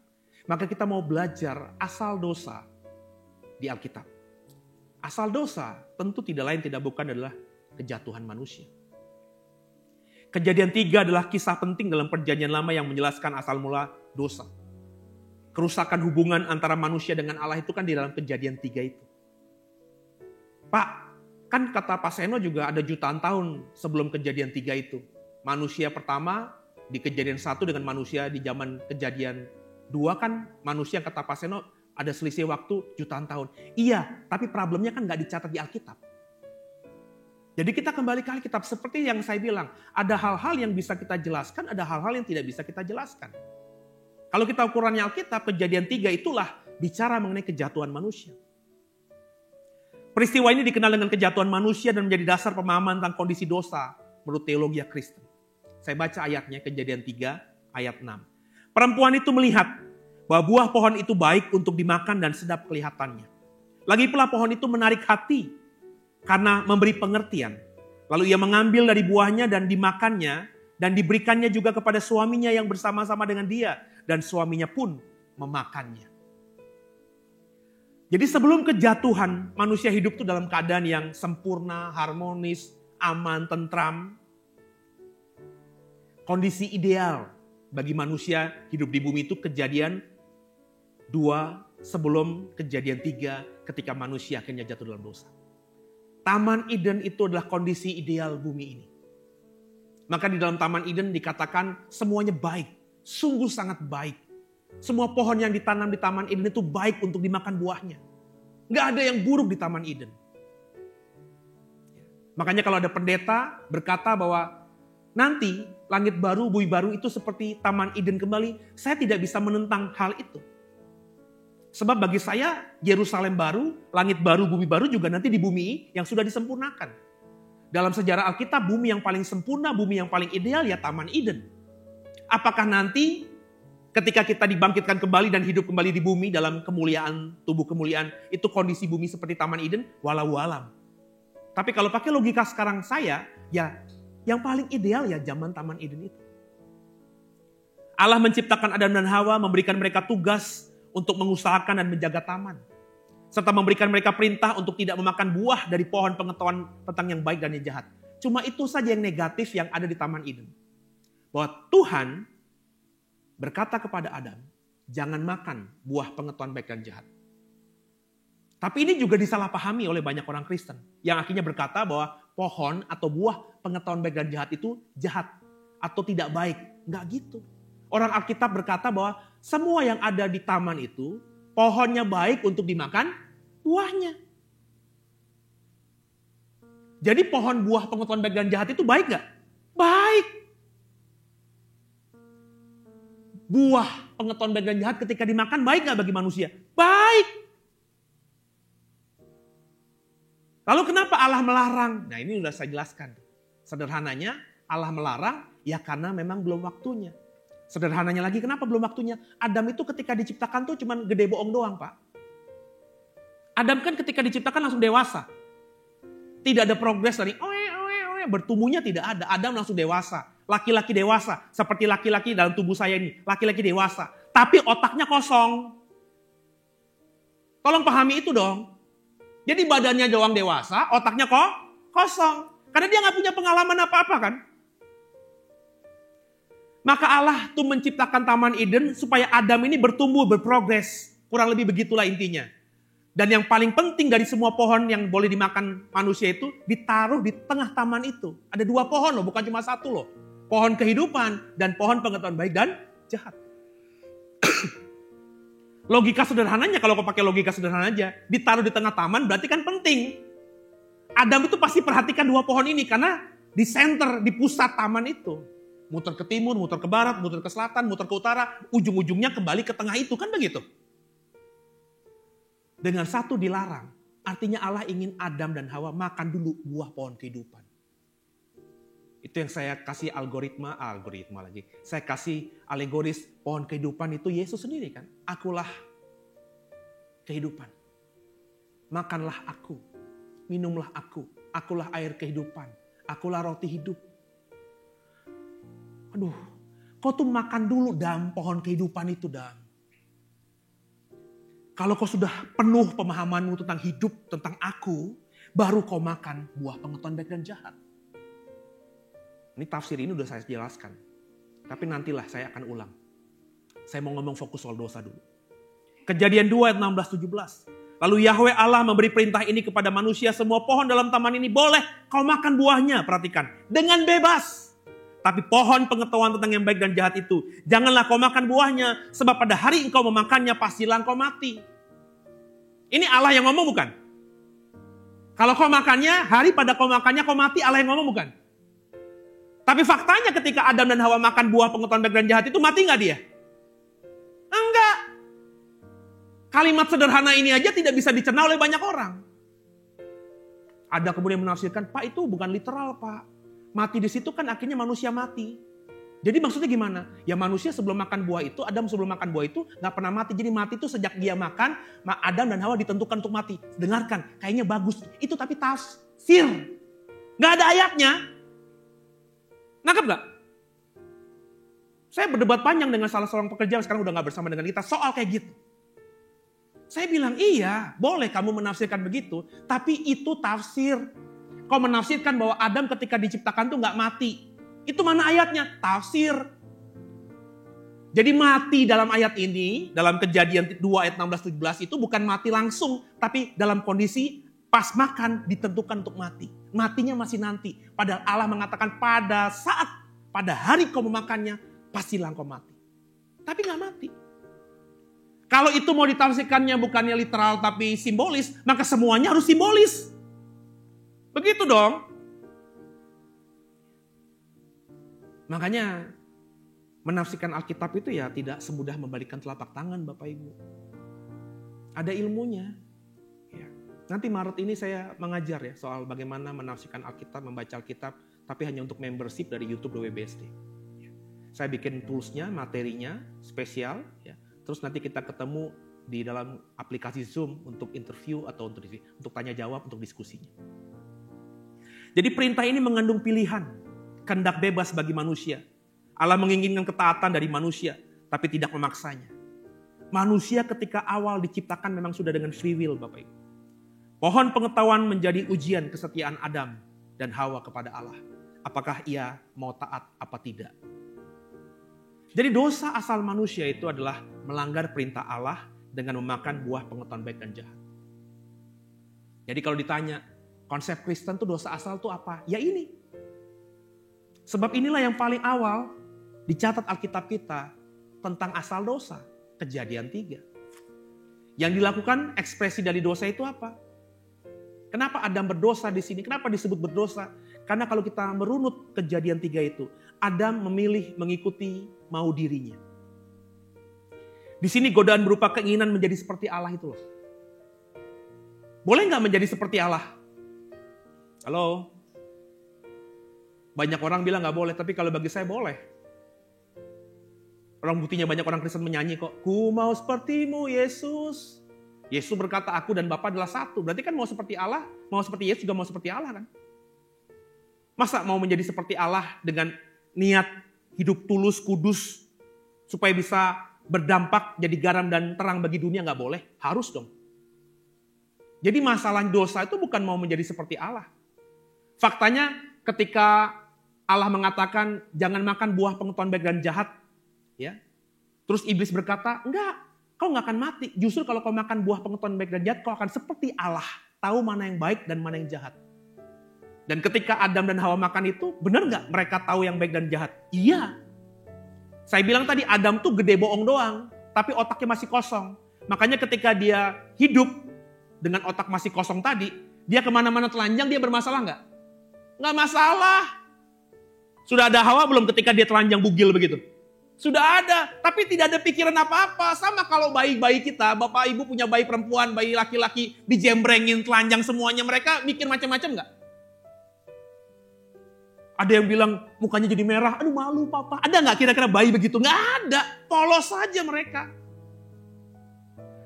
Maka kita mau belajar asal dosa di Alkitab. Asal dosa tentu tidak lain tidak bukan adalah kejatuhan manusia. Kejadian 3 adalah kisah penting dalam perjanjian lama yang menjelaskan asal mula dosa. Kerusakan hubungan antara manusia dengan Allah itu kan di dalam kejadian 3 itu. Pak, kan kata Pak Seno juga ada jutaan tahun sebelum kejadian 3 itu. Manusia pertama di kejadian 1 dengan manusia di zaman kejadian 2 kan manusia kata Pak Seno ada selisih waktu jutaan tahun. Iya, tapi problemnya kan gak dicatat di Alkitab. Jadi kita kembali ke Alkitab seperti yang saya bilang. Ada hal-hal yang bisa kita jelaskan, ada hal-hal yang tidak bisa kita jelaskan. Kalau kita ukurannya Alkitab, kejadian 3 itulah bicara mengenai kejatuhan manusia. Peristiwa ini dikenal dengan kejatuhan manusia dan menjadi dasar pemahaman tentang kondisi dosa menurut teologi Kristen. Saya baca ayatnya, kejadian 3 ayat 6. Perempuan itu melihat bahwa buah pohon itu baik untuk dimakan dan sedap kelihatannya. Lagi pula pohon itu menarik hati karena memberi pengertian. Lalu ia mengambil dari buahnya dan dimakannya dan diberikannya juga kepada suaminya yang bersama-sama dengan dia. Dan suaminya pun memakannya. Jadi sebelum kejatuhan manusia hidup itu dalam keadaan yang sempurna, harmonis, aman, tentram. Kondisi ideal bagi manusia hidup di bumi itu kejadian 2 sebelum kejadian 3 ketika manusia akhirnya jatuh dalam dosa. Taman Eden itu adalah kondisi ideal bumi ini. Maka di dalam Taman Eden dikatakan semuanya baik, sungguh sangat baik. Semua pohon yang ditanam di Taman Eden itu baik untuk dimakan buahnya. Gak ada yang buruk di Taman Eden. Makanya kalau ada pendeta berkata bahwa nanti langit baru, bumi baru itu seperti Taman Eden kembali, saya tidak bisa menentang hal itu. Sebab bagi saya Yerusalem baru, langit baru, bumi baru juga nanti di bumi yang sudah disempurnakan. Dalam sejarah Alkitab bumi yang paling sempurna, bumi yang paling ideal ya Taman Eden. Apakah nanti ketika kita dibangkitkan kembali dan hidup kembali di bumi dalam kemuliaan, tubuh kemuliaan, itu kondisi bumi seperti Taman Eden? Walau alam. Tapi kalau pakai logika sekarang saya, ya yang paling ideal ya zaman Taman Eden itu. Allah menciptakan Adam dan Hawa, memberikan mereka tugas untuk mengusahakan dan menjaga taman. Serta memberikan mereka perintah untuk tidak memakan buah dari pohon pengetahuan tentang yang baik dan yang jahat. Cuma itu saja yang negatif yang ada di Taman Eden. Bahwa Tuhan berkata kepada Adam, jangan makan buah pengetahuan baik dan jahat. Tapi ini juga disalahpahami oleh banyak orang Kristen. Yang akhirnya berkata bahwa pohon atau buah pengetahuan baik dan jahat itu jahat atau tidak baik. Enggak gitu. Orang Alkitab berkata bahwa semua yang ada di taman itu, pohonnya baik untuk dimakan, buahnya. Jadi pohon buah pengetahuan baik dan jahat itu baik gak? Baik. Buah pengetahuan baik dan jahat ketika dimakan baik gak bagi manusia? Baik. Lalu kenapa Allah melarang? Nah ini sudah saya jelaskan. Sederhananya Allah melarang ya karena memang belum waktunya. Sederhananya lagi kenapa belum waktunya? Adam itu ketika diciptakan tuh cuman gede bohong doang Pak. Adam kan ketika diciptakan langsung dewasa. Tidak ada progres dari bertumbuhnya tidak ada. Adam langsung dewasa. Laki-laki dewasa. Seperti laki-laki dalam tubuh saya ini. Laki-laki dewasa. Tapi otaknya kosong. Tolong pahami itu dong. Jadi badannya doang dewasa, otaknya kok kosong. Karena dia gak punya pengalaman apa-apa kan. Maka Allah tuh menciptakan Taman Eden supaya Adam ini bertumbuh, berprogres. Kurang lebih begitulah intinya. Dan yang paling penting dari semua pohon yang boleh dimakan manusia itu ditaruh di tengah taman itu. Ada 2 pohon loh, bukan cuma 1 loh. Pohon kehidupan dan pohon pengetahuan baik dan jahat. Logika sederhananya, kalau kau pakai logika sederhana aja, ditaruh di tengah taman berarti kan penting. Adam itu pasti perhatikan 2 pohon ini karena di center, di pusat taman itu. Muter ke timur, muter ke barat, muter ke selatan, muter ke utara, ujung-ujungnya kembali ke tengah itu, kan begitu. Dengan 1 dilarang, artinya Allah ingin Adam dan Hawa makan dulu buah pohon kehidupan. Itu yang saya kasih algoritma lagi. Saya kasih alegoris pohon kehidupan itu Yesus sendiri kan. Akulah kehidupan. Makanlah aku. Minumlah aku. Akulah air kehidupan. Akulah roti hidup. Aduh, kau tuh makan dulu Dam pohon kehidupan itu Dam. Kalau kau sudah penuh pemahamanmu tentang hidup, tentang aku, baru kau makan buah pengetahuan baik dan jahat. Ini tafsir ini udah saya jelaskan. Tapi nantilah saya akan ulang. Saya mau ngomong fokus soal dosa dulu. Kejadian 2 ayat 16-17. Lalu Yahweh Allah memberi perintah ini kepada manusia. Semua pohon dalam taman ini boleh kau makan buahnya. Perhatikan. Dengan bebas. Tapi pohon pengetahuan tentang yang baik dan jahat itu. Janganlah kau makan buahnya. Sebab pada hari engkau memakannya pastilah engkau mati. Ini Allah yang ngomong bukan? Kalau kau makannya, hari pada kau makannya kau mati, Allah yang ngomong bukan? Tapi faktanya ketika Adam dan Hawa makan buah pengetahuan baik dan jahat itu mati gak dia? Enggak. Kalimat sederhana ini aja tidak bisa dicerna oleh banyak orang. Ada kemudian menafsirkan, Pak itu bukan literal Pak. Mati di situ kan akhirnya manusia mati. Jadi maksudnya gimana? Ya manusia sebelum makan buah itu, Adam sebelum makan buah itu gak pernah mati. Jadi mati itu sejak dia makan, Adam dan Hawa ditentukan untuk mati. Dengarkan, kayaknya bagus. Itu tapi tafsir. Gak ada ayatnya. Nangkep gak? Saya berdebat panjang dengan salah seorang pekerja yang sekarang udah gak bersama dengan kita soal kayak gitu. Saya bilang iya boleh kamu menafsirkan begitu. Tapi itu tafsir. Kau menafsirkan bahwa Adam ketika diciptakan tuh gak mati. Itu mana ayatnya? Tafsir. Jadi mati dalam ayat ini, dalam Kejadian 2 ayat 16-17 itu bukan mati langsung. Tapi dalam kondisi pas makan ditentukan untuk mati. Matinya masih nanti. Padahal Allah mengatakan pada hari kau memakannya, pastilah kau mati. Tapi gak mati. Kalau itu mau ditafsirkannya bukannya literal tapi simbolis, maka semuanya harus simbolis. Begitu dong. Makanya menafsirkan Alkitab itu ya tidak semudah membalikkan telapak tangan Bapak Ibu. Ada ilmunya. Nanti Maret ini saya mengajar ya soal bagaimana menafsirkan Alkitab, membaca Alkitab, tapi hanya untuk membership dari YouTube WBSD. Saya bikin toolsnya, materinya, spesial. Ya. Terus nanti kita ketemu di dalam aplikasi Zoom untuk interview atau untuk tanya jawab, untuk diskusinya. Jadi perintah ini mengandung pilihan, kehendak bebas bagi manusia. Allah menginginkan ketaatan dari manusia, tapi tidak memaksanya. Manusia ketika awal diciptakan memang sudah dengan free will Bapak Ibu. Pohon pengetahuan menjadi ujian kesetiaan Adam. dan Hawa kepada Allah. Apakah ia mau taat apa tidak? Jadi dosa asal manusia itu adalah melanggar perintah Allah dengan memakan buah pengetahuan baik dan jahat. Jadi kalau ditanya, konsep Kristen itu dosa asal itu apa? Ya ini. Sebab inilah yang paling awal dicatat Alkitab kita tentang asal dosa. Kejadian 3. Yang dilakukan ekspresi dari dosa itu apa? Kenapa Adam berdosa di sini? Kenapa disebut berdosa? Karena kalau kita merunut Kejadian 3 itu, Adam memilih mengikuti mau dirinya. Di sini godaan berupa keinginan menjadi seperti Allah itu loh. Boleh nggak menjadi seperti Allah? Halo? Banyak orang bilang nggak boleh, tapi kalau bagi saya boleh. Orang buktinya banyak orang Kristen menyanyi kok. Ku mau sepertimu Yesus. Yesus berkata aku dan Bapa adalah satu. Berarti kan mau seperti Allah, mau seperti Yesus juga mau seperti Allah kan. Masa mau menjadi seperti Allah dengan niat hidup tulus, kudus, supaya bisa berdampak jadi garam dan terang bagi dunia nggak boleh? Harus dong. Jadi masalah dosa itu bukan mau menjadi seperti Allah. Faktanya ketika Allah mengatakan jangan makan buah pengetahuan baik dan jahat, ya. Terus iblis berkata, enggak, kau nggak akan mati. Justru kalau kau makan buah pengetahuan baik dan jahat, kau akan seperti Allah, tahu mana yang baik dan mana yang jahat. Dan ketika Adam dan Hawa makan itu, benar nggak mereka tahu yang baik dan jahat? Iya. Saya bilang tadi Adam tuh gede bohong doang, tapi otaknya masih kosong. Makanya ketika dia hidup dengan otak masih kosong tadi, dia kemana-mana telanjang, dia bermasalah nggak? Nggak masalah. Sudah ada Hawa belum ketika dia telanjang bugil begitu? Sudah ada, tapi tidak ada pikiran apa-apa. Sama kalau bayi-bayi kita, bapak ibu punya bayi perempuan, bayi laki-laki, dijembrengin, telanjang semuanya. Mereka mikir macam-macam nggak? Ada yang bilang mukanya jadi merah, aduh malu papa. Ada nggak kira-kira bayi begitu? Nggak ada, polos saja mereka.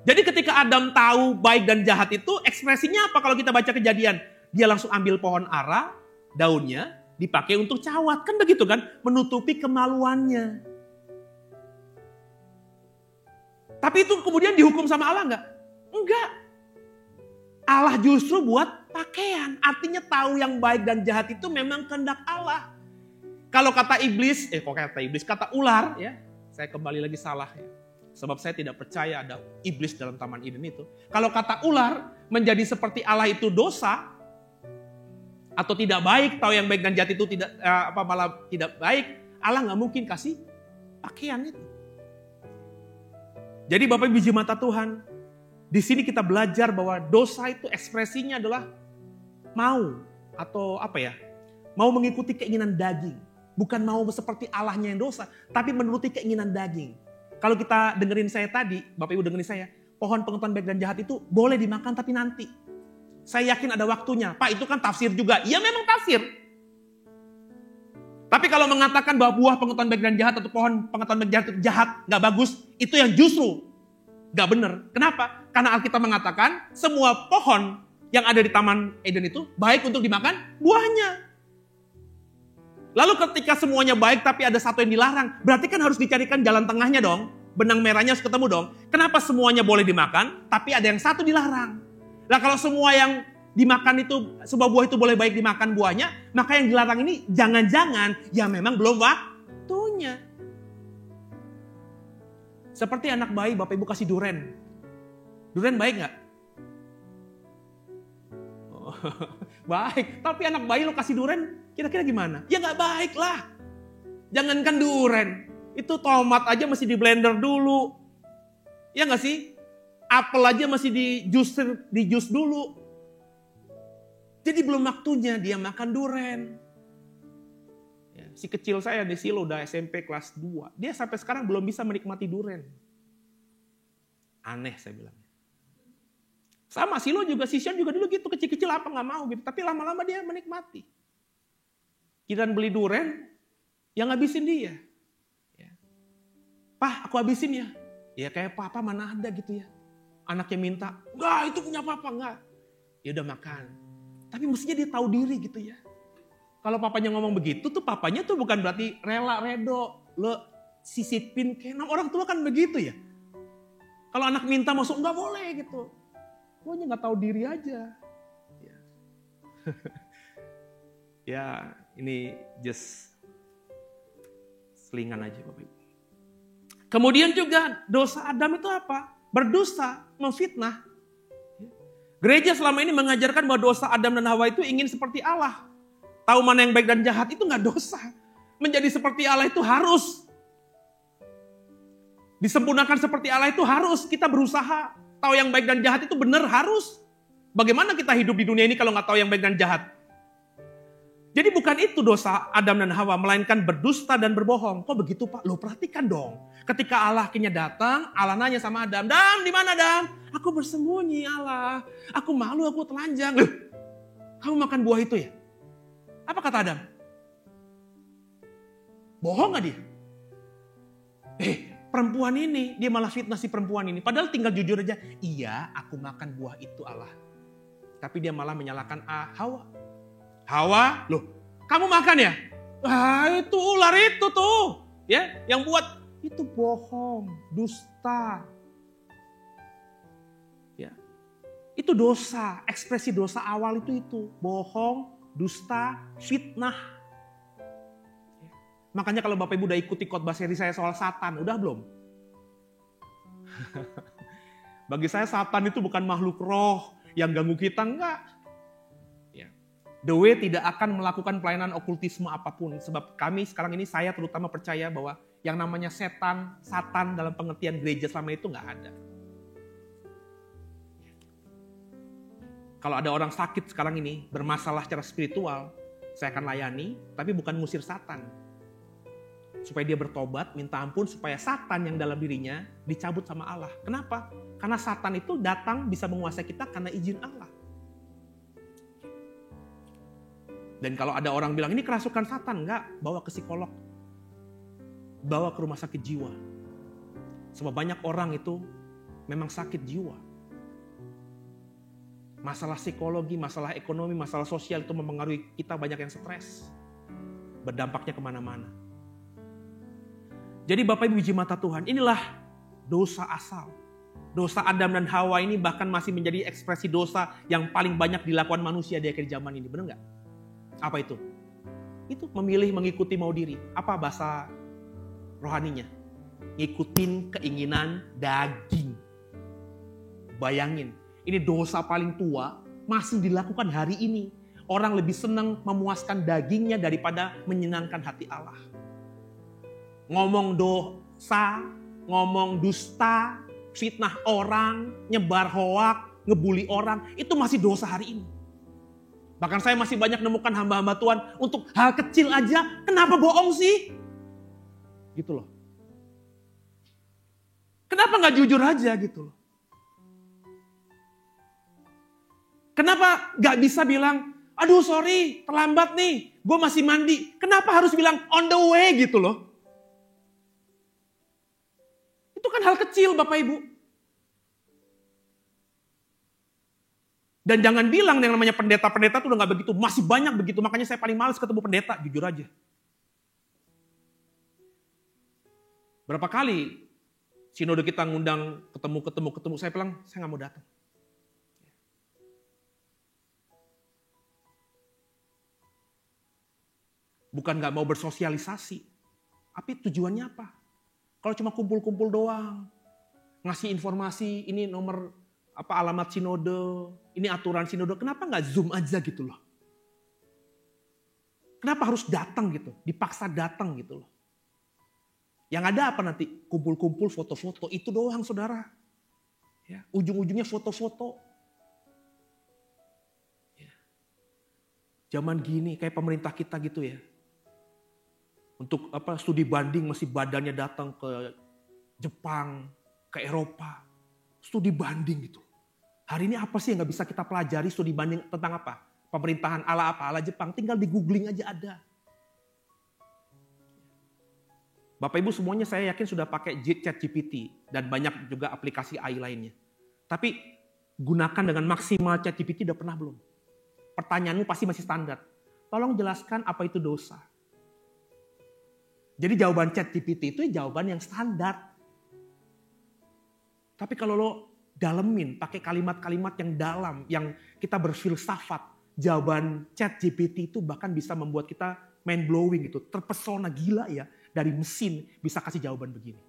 Jadi ketika Adam tahu baik dan jahat itu, ekspresinya apa kalau kita baca Kejadian? Dia langsung ambil pohon ara, daunnya, dipakai untuk cawat. Kan begitu kan? Menutupi kemaluannya. Tapi itu kemudian dihukum sama Allah enggak? Enggak. Allah justru buat pakaian. Artinya tahu yang baik dan jahat itu memang kehendak Allah. Kalau kata iblis, kata ular ya. Saya kembali lagi salah ya. Sebab saya tidak percaya ada iblis dalam Taman Eden itu. Kalau kata ular menjadi seperti Allah itu dosa atau tidak baik, tahu yang baik dan jahat itu malah tidak baik, Allah nggak mungkin kasih pakaian itu. Jadi Bapak Ibu biji mata Tuhan, di sini kita belajar bahwa dosa itu ekspresinya adalah mau atau mau mengikuti keinginan daging. Bukan mau seperti Allahnya yang dosa, tapi menuruti keinginan daging. Kalau kita dengerin saya tadi, Bapak Ibu dengerin saya, pohon pengetahuan baik dan jahat itu boleh dimakan tapi nanti. Saya yakin ada waktunya. Pak, itu kan tafsir juga. Iya memang tafsir. Tapi kalau mengatakan bahwa buah pengetahuan baik dan jahat atau pohon pengetahuan baik dan jahat itu jahat, gak bagus, itu yang justru gak benar. Kenapa? Karena Alkitab mengatakan semua pohon yang ada di Taman Eden itu baik untuk dimakan buahnya. Lalu ketika semuanya baik tapi ada satu yang dilarang, berarti kan harus dicarikan jalan tengahnya dong. Benang merahnya harus ketemu dong. Kenapa semuanya boleh dimakan tapi ada yang satu dilarang? Nah kalau semua yang dimakan itu, sebuah buah itu boleh baik dimakan buahnya, maka yang dilarang ini jangan-jangan ya memang belum waktunya. Seperti anak bayi Bapak Ibu kasih duren. Duren baik gak? Oh, baik, tapi anak bayi lo kasih duren kira-kira gimana? Ya gak baik lah. Jangankan duren, itu tomat aja masih di blender dulu. Ya gak sih? Apel aja masih di jus dulu. Jadi belum waktunya dia makan duren. Ya, si kecil saya di Silo udah SMP kelas 2. Dia sampai sekarang belum bisa menikmati duren. Aneh saya bilang. Sama Silo juga, si Sean juga dulu gitu. Kecil-kecil apa gak mau gitu. Tapi lama-lama dia menikmati. Kita beli duren, yang ngabisin dia. Ya. Pak, aku habisin ya. Ya kayak papa mana ada gitu ya. Anaknya minta, enggak itu punya papa, enggak. Ya udah makan. Tapi mestinya dia tahu diri gitu ya. Kalau papanya ngomong begitu tuh papanya tuh bukan berarti rela, redo. Lo sisipin, kayak orang tua kan begitu ya. Kalau anak minta masuk, enggak boleh gitu. Pokoknya gak tahu diri aja. Ya. Ya, ini just selingan aja Bapak Ibu. Kemudian juga dosa Adam itu apa? Berdusta, memfitnah. Gereja selama ini mengajarkan bahwa dosa Adam dan Hawa itu ingin seperti Allah. Tahu mana yang baik dan jahat itu nggak dosa. Menjadi seperti Allah itu harus. Disempurnakan seperti Allah itu harus. Kita berusaha. Tahu yang baik dan jahat itu benar harus. Bagaimana kita hidup di dunia ini kalau nggak tahu yang baik dan jahat? Jadi bukan itu dosa Adam dan Hawa, melainkan berdusta dan berbohong. Kok begitu Pak? Lo perhatikan dong. Ketika Allah akhirnya datang, Allah nanya sama Adam, Adam di mana Adam? Aku bersembunyi Allah. Aku malu, aku telanjang. Loh, kamu makan buah itu ya? Apa kata Adam? Bohong gak dia? Perempuan ini, dia malah fitnah si perempuan ini. Padahal tinggal jujur aja, iya aku makan buah itu Allah. Tapi dia malah menyalahkan Hawa. Hawa, loh kamu makan ya? Itu ular itu tuh. Ya, yang buat itu bohong, dusta. Ya. Itu dosa, ekspresi dosa awal itu. Bohong, dusta, fitnah. Ya. Makanya kalau Bapak Ibu udah ikuti khotbah seri saya soal Satan, udah belum? Bagi saya Satan itu bukan makhluk roh yang ganggu kita, enggak. Ya. The Way tidak akan melakukan pelayanan okultisme apapun. Sebab kami sekarang ini, saya terutama percaya bahwa yang namanya Satan dalam pengertian gereja selama itu enggak ada. Kalau ada orang sakit sekarang ini, bermasalah secara spiritual, saya akan layani, tapi bukan ngusir Satan. Supaya dia bertobat, minta ampun, supaya Satan yang dalam dirinya dicabut sama Allah. Kenapa? Karena Satan itu datang bisa menguasai kita karena izin Allah. Dan kalau ada orang bilang, ini kerasukan Satan, enggak, bawa ke psikolog. Bawa ke rumah sakit jiwa. Sebab banyak orang itu memang sakit jiwa. Masalah psikologi, masalah ekonomi, masalah sosial itu mempengaruhi kita, banyak yang stres. Berdampaknya kemana-mana. Jadi Bapak Ibu biji mata Tuhan, inilah dosa asal. Dosa Adam dan Hawa ini bahkan masih menjadi ekspresi dosa yang paling banyak dilakukan manusia di akhir zaman ini. Benar nggak? Apa itu? Itu memilih mengikuti mau diri. Apa bahasa rohaninya? Ngikutin keinginan daging. Bayangin, ini dosa paling tua masih dilakukan hari ini. Orang lebih senang memuaskan dagingnya daripada menyenangkan hati Allah. Ngomong dosa, ngomong dusta, fitnah orang, nyebar hoak, ngebully orang, itu masih dosa hari ini. Bahkan saya masih banyak nemukan hamba-hamba Tuhan untuk hal kecil aja, kenapa bohong sih? Gitu loh. Kenapa gak jujur aja gitu loh. Kenapa gak bisa bilang, aduh sorry terlambat nih, gue masih mandi. Kenapa harus bilang on the way gitu loh. Itu kan hal kecil Bapak Ibu. Dan jangan bilang yang namanya pendeta-pendeta itu udah gak begitu. Masih banyak begitu. Makanya saya paling males ketemu pendeta. Jujur aja. Berapa kali sinode kita ngundang ketemu. Saya bilang saya gak mau datang. Bukan gak mau bersosialisasi. Tapi tujuannya apa? Kalau cuma kumpul-kumpul doang, ngasih informasi, ini nomor alamat sinode, ini aturan sinode, kenapa nggak Zoom aja gitu loh? Kenapa harus datang gitu, dipaksa datang gitu loh? Yang ada apa nanti? Kumpul-kumpul foto-foto, itu doang saudara. Ya, ujung-ujungnya foto-foto. Ya. Zaman gini kayak pemerintah kita gitu ya. Untuk studi banding masih badannya datang ke Jepang, ke Eropa. Studi banding gitu. Hari ini apa sih yang gak bisa kita pelajari studi banding tentang apa? Pemerintahan ala apa? Ala Jepang. Tinggal di googling aja ada. Bapak Ibu semuanya saya yakin sudah pakai ChatGPT. Dan banyak juga aplikasi AI lainnya. Tapi gunakan dengan maksimal ChatGPT udah pernah belum? Pertanyaanmu pasti masih standar. Tolong jelaskan apa itu dosa. Jadi jawaban ChatGPT itu jawaban yang standar. Tapi kalau lo dalemin, pakai kalimat-kalimat yang dalam, yang kita berfilsafat, jawaban ChatGPT itu bahkan bisa membuat kita mind blowing gitu. Terpesona, gila ya, dari mesin bisa kasih jawaban begini.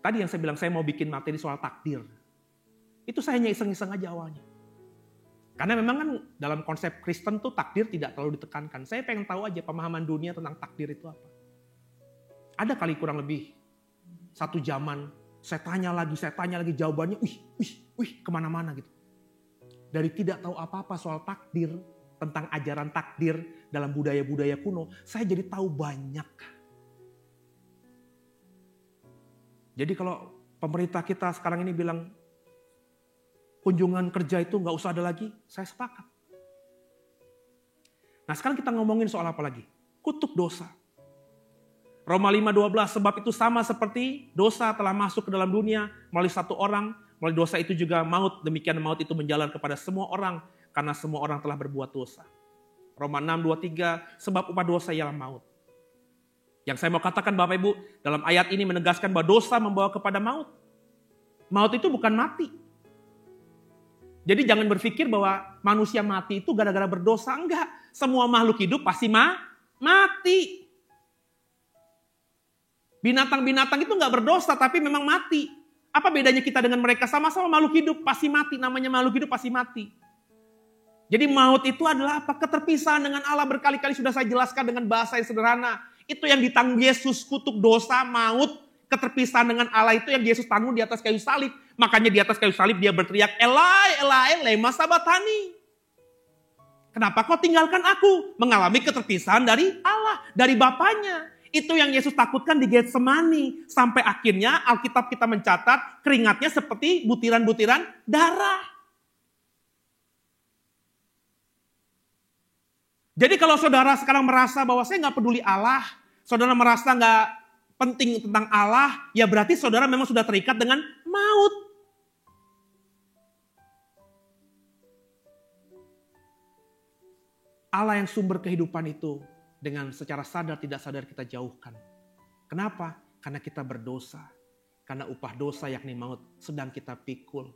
Tadi yang saya bilang saya mau bikin materi soal takdir. Itu saya hanya iseng-iseng aja awalnya. Karena memang kan dalam konsep Kristen tuh takdir tidak terlalu ditekankan. Saya pengen tahu aja pemahaman dunia tentang takdir itu apa. Ada kali kurang lebih satu zaman, saya tanya lagi jawabannya, kemana-mana gitu. Dari tidak tahu apa-apa soal takdir, tentang ajaran takdir dalam budaya-budaya kuno, saya jadi tahu banyak. Jadi kalau pemerintah kita sekarang ini bilang, kunjungan kerja itu nggak usah ada lagi, saya sepakat. Nah sekarang kita ngomongin soal apa lagi? Kutuk dosa. Roma 5:12, sebab itu sama seperti dosa telah masuk ke dalam dunia melalui satu orang, melalui dosa itu juga maut, demikian maut itu menjalar kepada semua orang, karena semua orang telah berbuat dosa. Roma 6:23, sebab upah dosa ialah maut. Yang saya mau katakan Bapak Ibu, dalam ayat ini menegaskan bahwa dosa membawa kepada maut. Maut itu bukan mati. Jadi jangan berpikir bahwa manusia mati itu gara-gara berdosa. Enggak. Semua makhluk hidup pasti mati. Binatang-binatang itu enggak berdosa tapi memang mati. Apa bedanya kita dengan mereka? Sama-sama makhluk hidup pasti mati. Namanya makhluk hidup pasti mati. Jadi maut itu adalah apa? Keterpisahan dengan Allah. Berkali-kali sudah saya jelaskan dengan bahasa yang sederhana. Itu yang ditanggung Yesus, kutuk dosa, maut. Keterpisahan dengan Allah itu yang Yesus tanggung di atas kayu salib. Makanya di atas kayu salib dia berteriak, Elai, Elai, lema sabatani. Kenapa kau tinggalkan aku? Mengalami keterpisahan dari Allah, dari Bapaknya. Itu yang Yesus takutkan di Getsemani. Sampai akhirnya Alkitab kita mencatat keringatnya seperti butiran-butiran darah. Jadi kalau saudara sekarang merasa bahwa saya nggak peduli Allah, saudara merasa nggak penting tentang Allah, ya berarti saudara memang sudah terikat dengan maut. Allah yang sumber kehidupan itu dengan secara sadar tidak sadar kita jauhkan. Kenapa? Karena kita berdosa. Karena upah dosa yakni maut sedang kita pikul.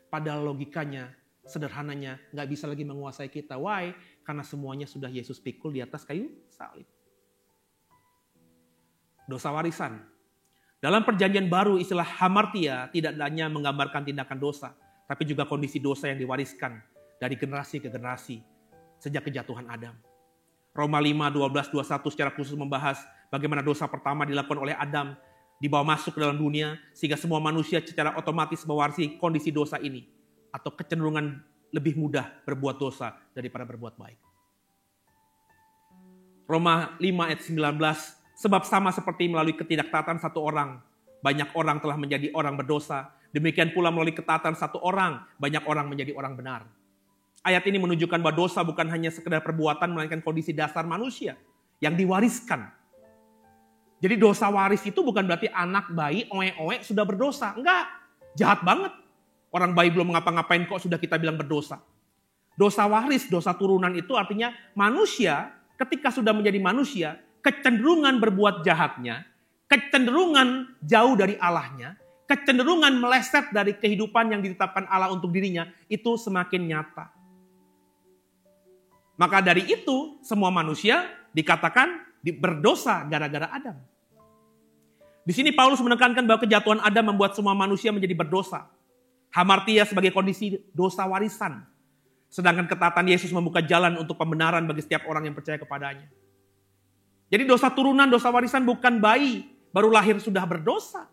Padahal logikanya, sederhananya nggak bisa lagi menguasai kita. Why? Karena semuanya sudah Yesus pikul di atas kayu salib. Dosa warisan. Dalam perjanjian baru istilah hamartia tidak hanya menggambarkan tindakan dosa, tapi juga kondisi dosa yang diwariskan dari generasi ke generasi sejak kejatuhan Adam. Roma 5:12-21 secara khusus membahas bagaimana dosa pertama dilakukan oleh Adam dibawa masuk ke dalam dunia sehingga semua manusia secara otomatis mewarisi kondisi dosa ini atau kecenderungan lebih mudah berbuat dosa daripada berbuat baik. Roma 5:19, sebab sama seperti melalui ketidaktaatan satu orang, banyak orang telah menjadi orang berdosa. Demikian pula melalui ketaatan satu orang, banyak orang menjadi orang benar. Ayat ini menunjukkan bahwa dosa bukan hanya sekedar perbuatan, melainkan kondisi dasar manusia yang diwariskan. Jadi dosa waris itu bukan berarti anak bayi, oe-oe sudah berdosa. Enggak, jahat banget. Orang bayi belum ngapa-ngapain kok sudah kita bilang berdosa. Dosa waris, dosa turunan itu artinya manusia ketika sudah menjadi manusia, kecenderungan berbuat jahatnya, kecenderungan jauh dari Allahnya, kecenderungan meleset dari kehidupan yang ditetapkan Allah untuk dirinya, itu semakin nyata. Maka dari itu, semua manusia dikatakan berdosa gara-gara Adam. Di sini Paulus menekankan bahwa kejatuhan Adam membuat semua manusia menjadi berdosa. Hamartia sebagai kondisi dosa warisan. Sedangkan ketaatan Yesus membuka jalan untuk pembenaran bagi setiap orang yang percaya kepadanya. Jadi dosa turunan, dosa warisan bukan bayi baru lahir sudah berdosa.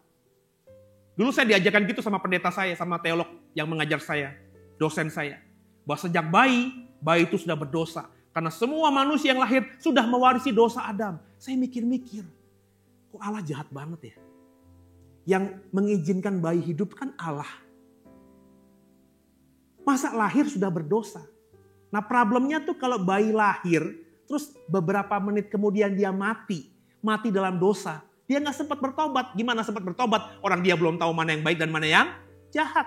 Dulu saya diajarkan gitu sama pendeta saya, sama teolog yang mengajar saya, dosen saya. Bahwa sejak bayi itu sudah berdosa. Karena semua manusia yang lahir sudah mewarisi dosa Adam. Saya mikir-mikir, kok Allah jahat banget ya? Yang mengizinkan bayi hidup kan Allah. Masa lahir sudah berdosa? Nah problemnya tuh kalau bayi lahir, terus beberapa menit kemudian dia mati dalam dosa. Dia gak sempat bertobat. Gimana sempat bertobat? Orang dia belum tahu mana yang baik dan mana yang jahat.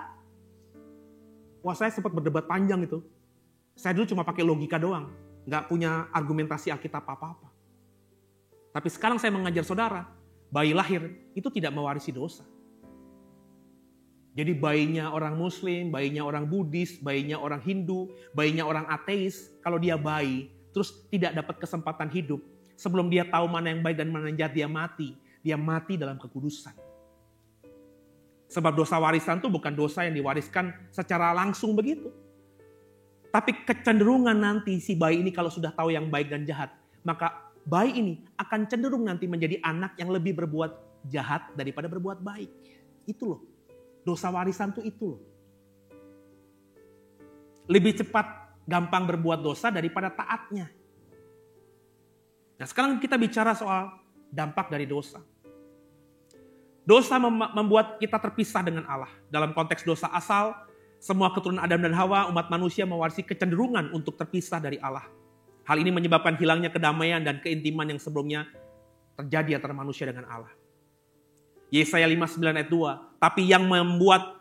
Wah saya sempat berdebat panjang itu. Saya dulu cuma pakai logika doang. Gak punya argumentasi Alkitab apa-apa. Tapi sekarang saya mengajar saudara, bayi lahir itu tidak mewarisi dosa. Jadi bayinya orang Muslim, bayinya orang Buddhis, bayinya orang Hindu, bayinya orang ateis, kalau dia bayi, terus tidak dapat kesempatan hidup, sebelum dia tahu mana yang baik dan mana yang jahat, dia mati dalam kekudusan. Sebab dosa warisan itu bukan dosa yang diwariskan secara langsung begitu. Tapi kecenderungan nanti si bayi ini kalau sudah tahu yang baik dan jahat, maka bayi ini akan cenderung nanti menjadi anak yang lebih berbuat jahat daripada berbuat baik. Itu loh. Dosa warisan tuh itu loh. Lebih cepat gampang berbuat dosa daripada taatnya. Nah, sekarang kita bicara soal dampak dari dosa. Dosa membuat kita terpisah dengan Allah. Dalam konteks dosa asal, semua keturunan Adam dan Hawa, umat manusia mewarisi kecenderungan untuk terpisah dari Allah. Hal ini menyebabkan hilangnya kedamaian dan keintiman yang sebelumnya terjadi antara manusia dengan Allah. Yesaya 59 ayat 2, tapi yang membuat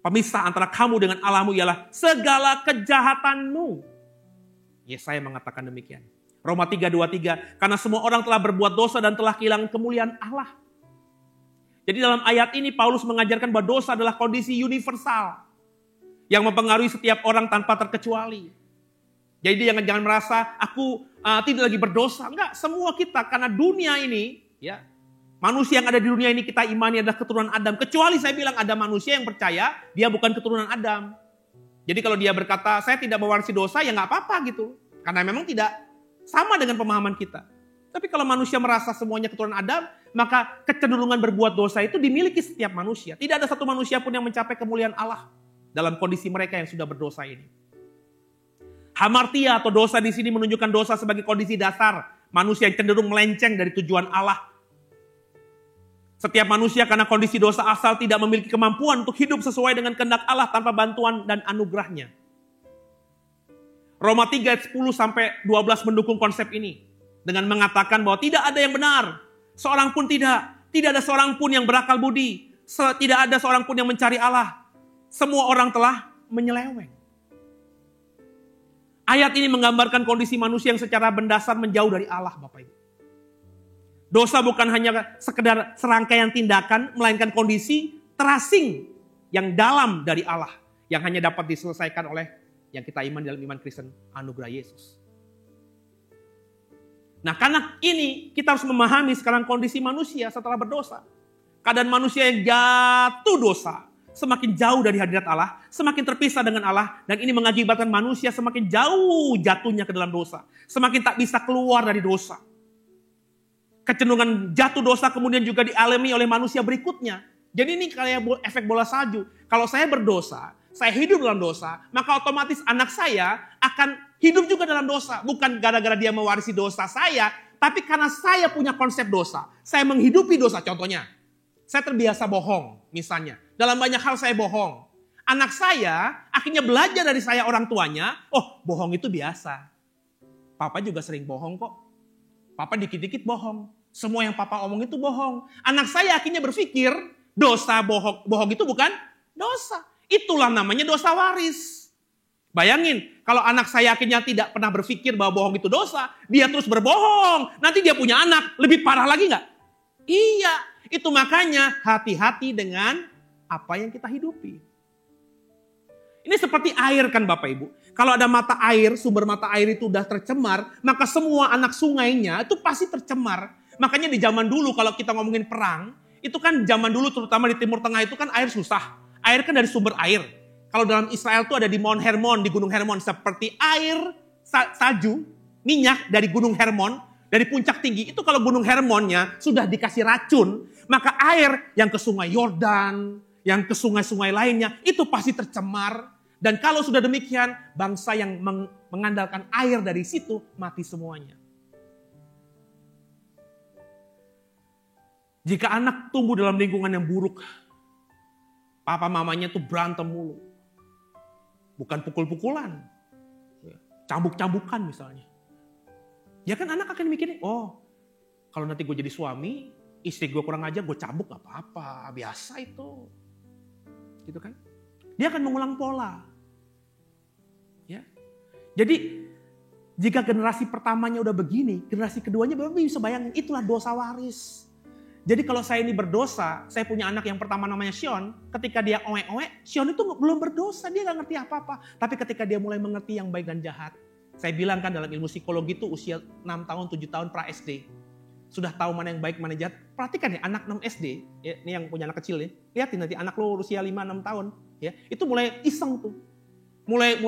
pemisah antara kamu dengan Allahmu ialah segala kejahatanmu. Yesaya mengatakan demikian. Roma 3:23, karena semua orang telah berbuat dosa dan telah kehilangan kemuliaan Allah. Jadi dalam ayat ini Paulus mengajarkan bahwa dosa adalah kondisi universal yang mempengaruhi setiap orang tanpa terkecuali. Jadi jangan merasa aku tidak lagi berdosa. Enggak, semua kita karena dunia ini, ya, manusia yang ada di dunia ini kita imani adalah keturunan Adam. Kecuali saya bilang ada manusia yang percaya dia bukan keturunan Adam. Jadi kalau dia berkata saya tidak mewarisi dosa, ya nggak apa-apa gitu. Karena memang tidak sama dengan pemahaman kita. Tapi kalau manusia merasa semuanya keturunan Adam, maka kecenderungan berbuat dosa itu dimiliki setiap manusia. Tidak ada satu manusia pun yang mencapai kemuliaan Allah dalam kondisi mereka yang sudah berdosa ini. Hamartia atau dosa di sini menunjukkan dosa sebagai kondisi dasar manusia yang cenderung melenceng dari tujuan Allah. Setiap manusia karena kondisi dosa asal tidak memiliki kemampuan untuk hidup sesuai dengan kehendak Allah tanpa bantuan dan anugerahnya. Roma 3 ayat 10 sampai 12 mendukung konsep ini dengan mengatakan bahwa tidak ada yang benar, seorang pun tidak ada seorang pun yang berakal budi, tidak ada seorang pun yang mencari Allah. Semua orang telah menyeleweng. Ayat ini menggambarkan kondisi manusia yang secara mendasar menjauh dari Allah, Bapak Ibu. Dosa bukan hanya sekedar serangkaian tindakan, melainkan kondisi terasing yang dalam dari Allah, yang hanya dapat diselesaikan oleh yang kita iman dalam iman Kristen, anugerah Yesus. Nah, karena ini kita harus memahami sekarang kondisi manusia setelah berdosa. Keadaan manusia yang jatuh dosa, semakin jauh dari hadirat Allah, semakin terpisah dengan Allah, dan ini mengakibatkan manusia semakin jauh jatuhnya ke dalam dosa, semakin tak bisa keluar dari dosa. Kecenderungan jatuh dosa kemudian juga dialami oleh manusia berikutnya. Jadi ini kayak efek bola salju. Kalau saya berdosa, saya hidup dalam dosa, maka otomatis anak saya akan hidup juga dalam dosa. Bukan gara-gara dia mewarisi dosa saya, tapi karena saya punya konsep dosa. Saya menghidupi dosa. Contohnya, saya terbiasa bohong misalnya. Dalam banyak hal saya bohong. Anak saya akhirnya belajar dari saya orang tuanya, oh bohong itu biasa. Papa juga sering bohong kok. Papa dikit-dikit bohong. Semua yang papa omong itu bohong. Anak saya akhirnya berpikir dosa bohong itu bukan dosa. Itulah namanya dosa waris. Bayangin, kalau anak saya akhirnya tidak pernah berpikir bahwa bohong itu dosa, dia terus berbohong. Nanti dia punya anak, lebih parah lagi nggak? Iya, itu makanya hati-hati dengan apa yang kita hidupi. Ini seperti air kan Bapak Ibu. Kalau ada mata air, sumber mata air itu udah tercemar, maka semua anak sungainya itu pasti tercemar. Makanya di zaman dulu kalau kita ngomongin perang, itu kan zaman dulu terutama di Timur Tengah itu kan air susah. Air kan dari sumber air. Kalau dalam Israel itu ada di Mount Hermon, di Gunung Hermon. Seperti air salju, minyak dari Gunung Hermon, dari puncak tinggi. Itu kalau Gunung Hermonnya sudah dikasih racun, maka air yang ke sungai Yordan, yang ke sungai-sungai lainnya, itu pasti tercemar. Dan kalau sudah demikian, bangsa yang mengandalkan air dari situ, mati semuanya. Jika anak tumbuh dalam lingkungan yang buruk, papa mamanya tuh berantem mulu. Bukan pukul-pukulan. Cambuk-cambukan misalnya. Ya kan anak akan mikirin, oh kalau nanti gue jadi suami, istri gue kurang ajar, gue cambuk gak apa-apa. Biasa itu. Gitu kan. Dia akan mengulang pola. Ya. Jadi jika generasi pertamanya udah begini, generasi keduanya Bapak bisa bayangin itulah dosa waris. Jadi kalau saya ini berdosa, saya punya anak yang pertama namanya Sion, ketika dia oe-oe, Sion itu belum berdosa, dia gak ngerti apa-apa. Tapi ketika dia mulai mengerti yang baik dan jahat, saya bilang kan dalam ilmu psikologi itu usia 6 tahun, 7 tahun pra SD. Sudah tahu mana yang baik, mana yang jahat. Perhatikan ya, anak 6 SD, ya, ini yang punya anak kecil ya. Lihatin nanti anak lo usia 5-6 tahun, ya, itu mulai iseng tuh. Mulai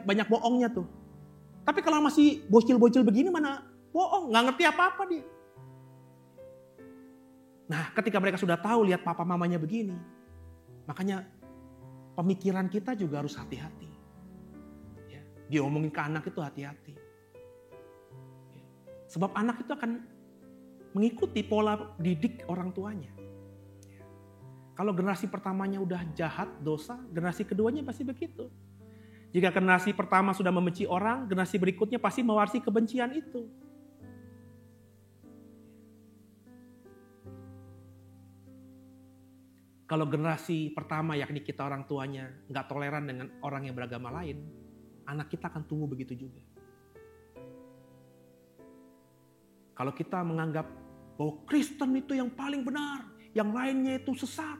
banyak bohongnya tuh. Tapi kalau masih bocil-bocil begini mana bohong, gak ngerti apa-apa dia. Nah, ketika mereka sudah tahu lihat papa mamanya begini, makanya pemikiran kita juga harus hati-hati. Ya, diomongin ke anak itu hati-hati. Ya, sebab anak itu akan mengikuti pola didik orang tuanya. Ya, kalau generasi pertamanya udah jahat, dosa, generasi keduanya pasti begitu. Jika generasi pertama sudah membenci orang, generasi berikutnya pasti mewarisi kebencian itu. Kalau generasi pertama yakni kita orang tuanya nggak toleran dengan orang yang beragama lain, anak kita akan tumbuh begitu juga. Kalau kita menganggap bahwa Kristen itu yang paling benar, yang lainnya itu sesat,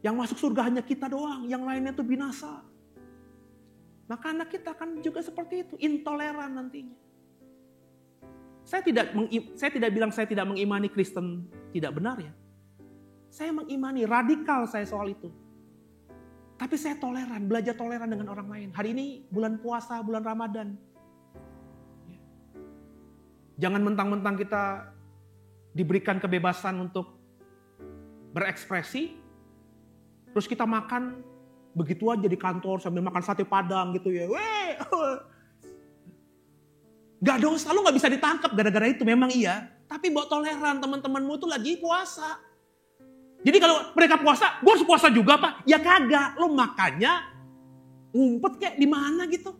yang masuk surga hanya kita doang, yang lainnya itu binasa, maka anak kita akan juga seperti itu, intoleran nantinya. Saya tidak bilang saya tidak mengimani Kristen tidak benar ya. Saya mengimani, radikal saya soal itu. Tapi saya toleran, belajar toleran dengan orang lain. Hari ini bulan puasa, bulan Ramadan. Jangan mentang-mentang kita diberikan kebebasan untuk berekspresi, terus kita makan begitu aja di kantor sambil makan sate padang gitu ya. Gak dosa, lu gak bisa ditangkap gara-gara itu, memang iya. Tapi buat toleran, teman-temanmu itu lagi puasa. Jadi kalau mereka puasa, gue harus puasa juga Pak. Ya kagak, lo makannya ngumpet kayak di mana gitu.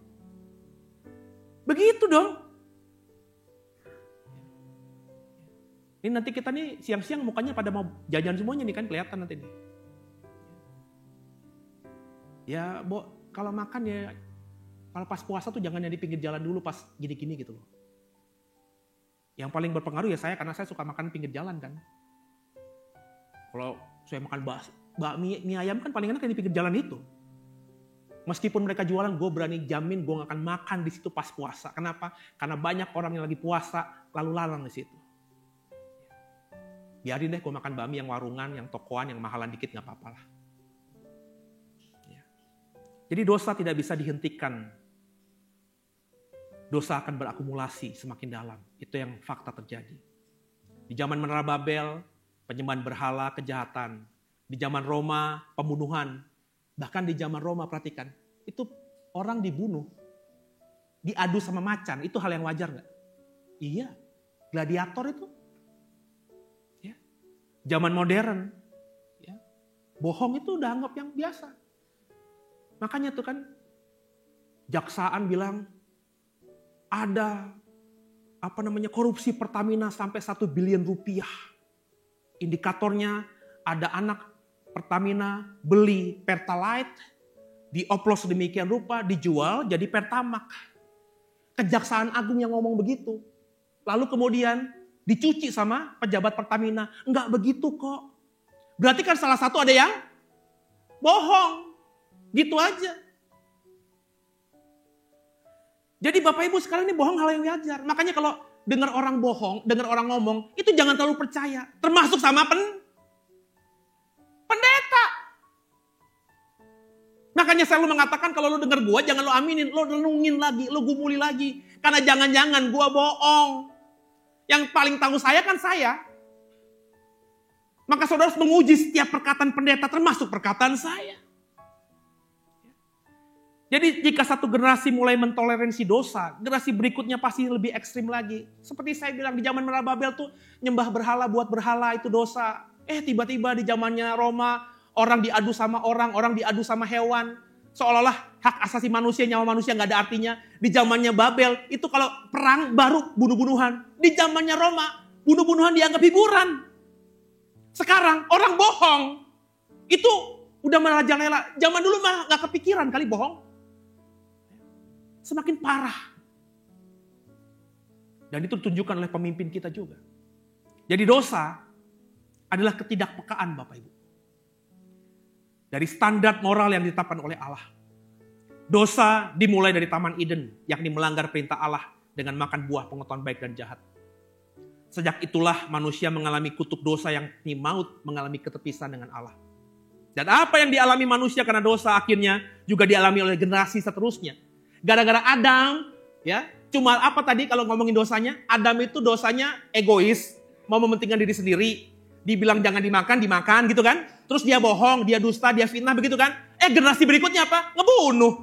Begitu dong. Ini nanti kita nih siang-siang mukanya pada mau jajan semuanya nih kan, kelihatan nanti nih. Ya kalau makan ya, kalau pas puasa tuh jangan yang di pinggir jalan dulu pas gini-gini gitu loh. Yang paling berpengaruh ya saya, karena saya suka makan pinggir jalan kan. Kalau saya makan bakmi, mie ayam kan paling enak di pinggir jalan itu. Meskipun mereka jualan, gue berani jamin gue gak akan makan di situ pas puasa. Kenapa? Karena banyak orang yang lagi puasa lalu lalang di situ. Biarin deh gue makan bakmi yang warungan, yang tokoan, yang mahalan dikit gak apa-apa lah. Ya. Jadi dosa tidak bisa dihentikan. Dosa akan berakumulasi semakin dalam. Itu yang fakta terjadi. Di zaman Menara Babel, penyembahan berhala, kejahatan. Di zaman Roma, pembunuhan. Bahkan di zaman Roma, perhatikan. Itu orang dibunuh. Diadu sama macan. Itu hal yang wajar gak? Iya. Gladiator itu. Ya. Zaman modern. Ya. Bohong itu udah anggap yang biasa. Makanya tuh kan. Jaksaan bilang. Ada. Korupsi Pertamina sampai 1 bilion rupiah. Indikatornya ada anak Pertamina beli Pertalite, dioplos demikian rupa, dijual jadi Pertamax. Kejaksaan Agung yang ngomong begitu. Lalu kemudian dicuci sama pejabat Pertamina. Enggak begitu kok. Berarti kan salah satu ada yang bohong. Gitu aja. Jadi Bapak Ibu sekarang ini bohong hal yang wajar. Makanya kalau dengar orang bohong, dengar orang ngomong, itu jangan terlalu percaya. Termasuk sama pendeta. Makanya saya selalu mengatakan kalau lu dengar gua, jangan lu aminin, lu renungin lagi, lu gumuli lagi. Karena jangan-jangan gua bohong. Yang paling tahu saya kan saya. Maka saudara harus menguji setiap perkataan pendeta, termasuk perkataan saya. Jadi jika satu generasi mulai mentoleransi dosa, generasi berikutnya pasti lebih ekstrim lagi. Seperti saya bilang di zaman Menara Babel tuh nyembah berhala buat berhala itu dosa. Tiba-tiba di zamannya Roma orang diadu sama orang diadu sama hewan. Seolah-olah hak asasi manusia, nyawa manusia gak ada artinya. Di zamannya Babel itu kalau perang baru bunuh-bunuhan. Di zamannya Roma bunuh-bunuhan dianggap hiburan. Sekarang orang bohong itu udah merajalela. Zaman dulu mah gak kepikiran kali bohong. Semakin parah. Dan itu ditunjukkan oleh pemimpin kita juga. Jadi dosa adalah ketidakpekaan Bapak Ibu. Dari standar moral yang ditetapkan oleh Allah. Dosa dimulai dari Taman Eden, yakni melanggar perintah Allah dengan makan buah pengetahuan baik dan jahat. Sejak itulah manusia mengalami kutuk dosa yang maut, mengalami keterpisahan dengan Allah. Dan apa yang dialami manusia karena dosa akhirnya juga dialami oleh generasi seterusnya. Gara-gara Adam, ya, cuma apa tadi kalau ngomongin dosanya? Adam itu dosanya egois, mau mementingkan diri sendiri. Dibilang jangan dimakan, dimakan gitu kan. Terus dia bohong, dia dusta, dia fitnah begitu kan. Generasi berikutnya apa? Ngebunuh.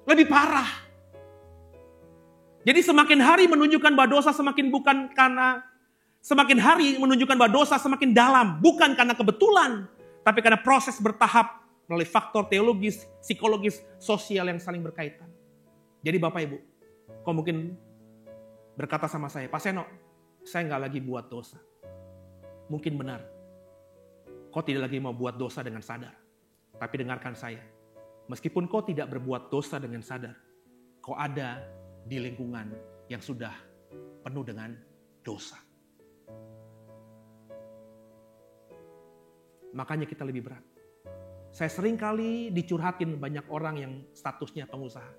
Lebih parah. Jadi semakin hari menunjukkan bahwa dosa semakin semakin dalam. Bukan karena kebetulan. Tapi karena proses bertahap melalui faktor teologis, psikologis, sosial yang saling berkaitan. Jadi Bapak Ibu, kau mungkin berkata sama saya, Pak Seno, saya nggak lagi buat dosa. Mungkin benar. Kau tidak lagi mau buat dosa dengan sadar. Tapi dengarkan saya. Meskipun kau tidak berbuat dosa dengan sadar, kau ada di lingkungan yang sudah penuh dengan dosa. Makanya kita lebih berat. Saya sering kali dicurhatin banyak orang yang statusnya pengusaha.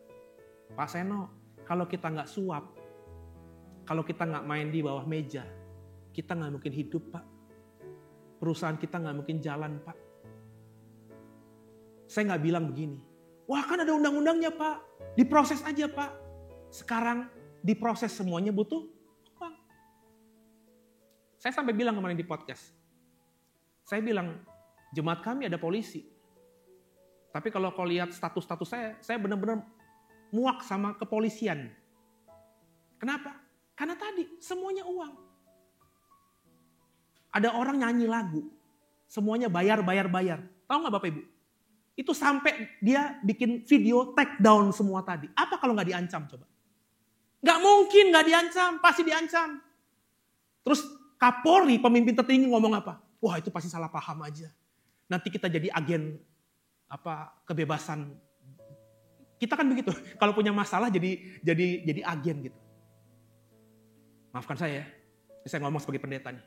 Pak Seno, kalau kita nggak suap, kalau kita nggak main di bawah meja, kita nggak mungkin hidup, Pak. Perusahaan kita nggak mungkin jalan, Pak. Saya nggak bilang begini. Wah, kan ada undang-undangnya, Pak. Diproses aja, Pak. Sekarang diproses semuanya butuh uang. Saya sampai bilang kemarin di podcast. Saya bilang, jemaat kami ada polisi. Tapi kalau kau lihat status-status saya benar-benar muak sama kepolisian. Kenapa? Karena tadi semuanya uang. Ada orang nyanyi lagu, semuanya bayar. Tahu nggak Bapak Ibu? Itu sampai dia bikin video take down semua tadi. Apa kalau nggak diancam coba? Nggak mungkin nggak diancam, pasti diancam. Terus Kapolri, pemimpin tertinggi ngomong apa? Wah itu pasti salah paham aja. Nanti kita jadi agen kebebasan. Kita kan begitu. Kalau punya masalah jadi agen gitu. Maafkan saya ngomong sebagai pendeta nih.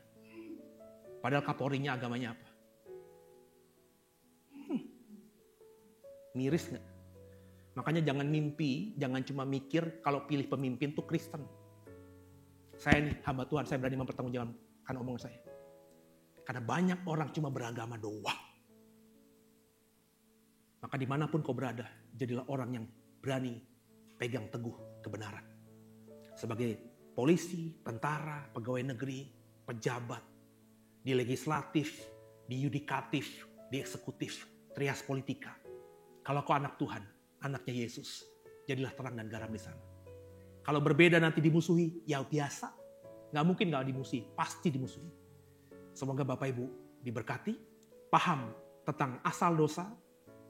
Padahal Kapolrinya agamanya apa? Miris gak? Makanya jangan mimpi, jangan cuma mikir kalau pilih pemimpin tuh Kristen. Saya nih hamba Tuhan, saya berani mempertanggungjawabkan omongan saya. Karena banyak orang cuma beragama doang. Maka dimanapun kau berada, jadilah orang yang berani pegang teguh kebenaran. Sebagai polisi, tentara, pegawai negeri, pejabat, di legislatif, di yudikatif, di eksekutif, trias politika. Kalau kau anak Tuhan, anaknya Yesus, jadilah terang dan garam di sana. Kalau berbeda nanti dimusuhi, ya biasa. Gak mungkin gak dimusuhi, pasti dimusuhi. Semoga Bapak Ibu diberkati, paham tentang asal dosa,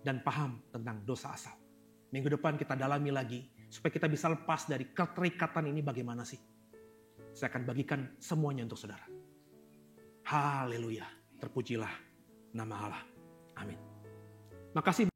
dan paham tentang dosa asal. Minggu depan kita dalami lagi, supaya kita bisa lepas dari keterikatan ini bagaimana sih. Saya akan bagikan semuanya untuk saudara. Haleluya, terpujilah nama Allah. Amin. Makasih.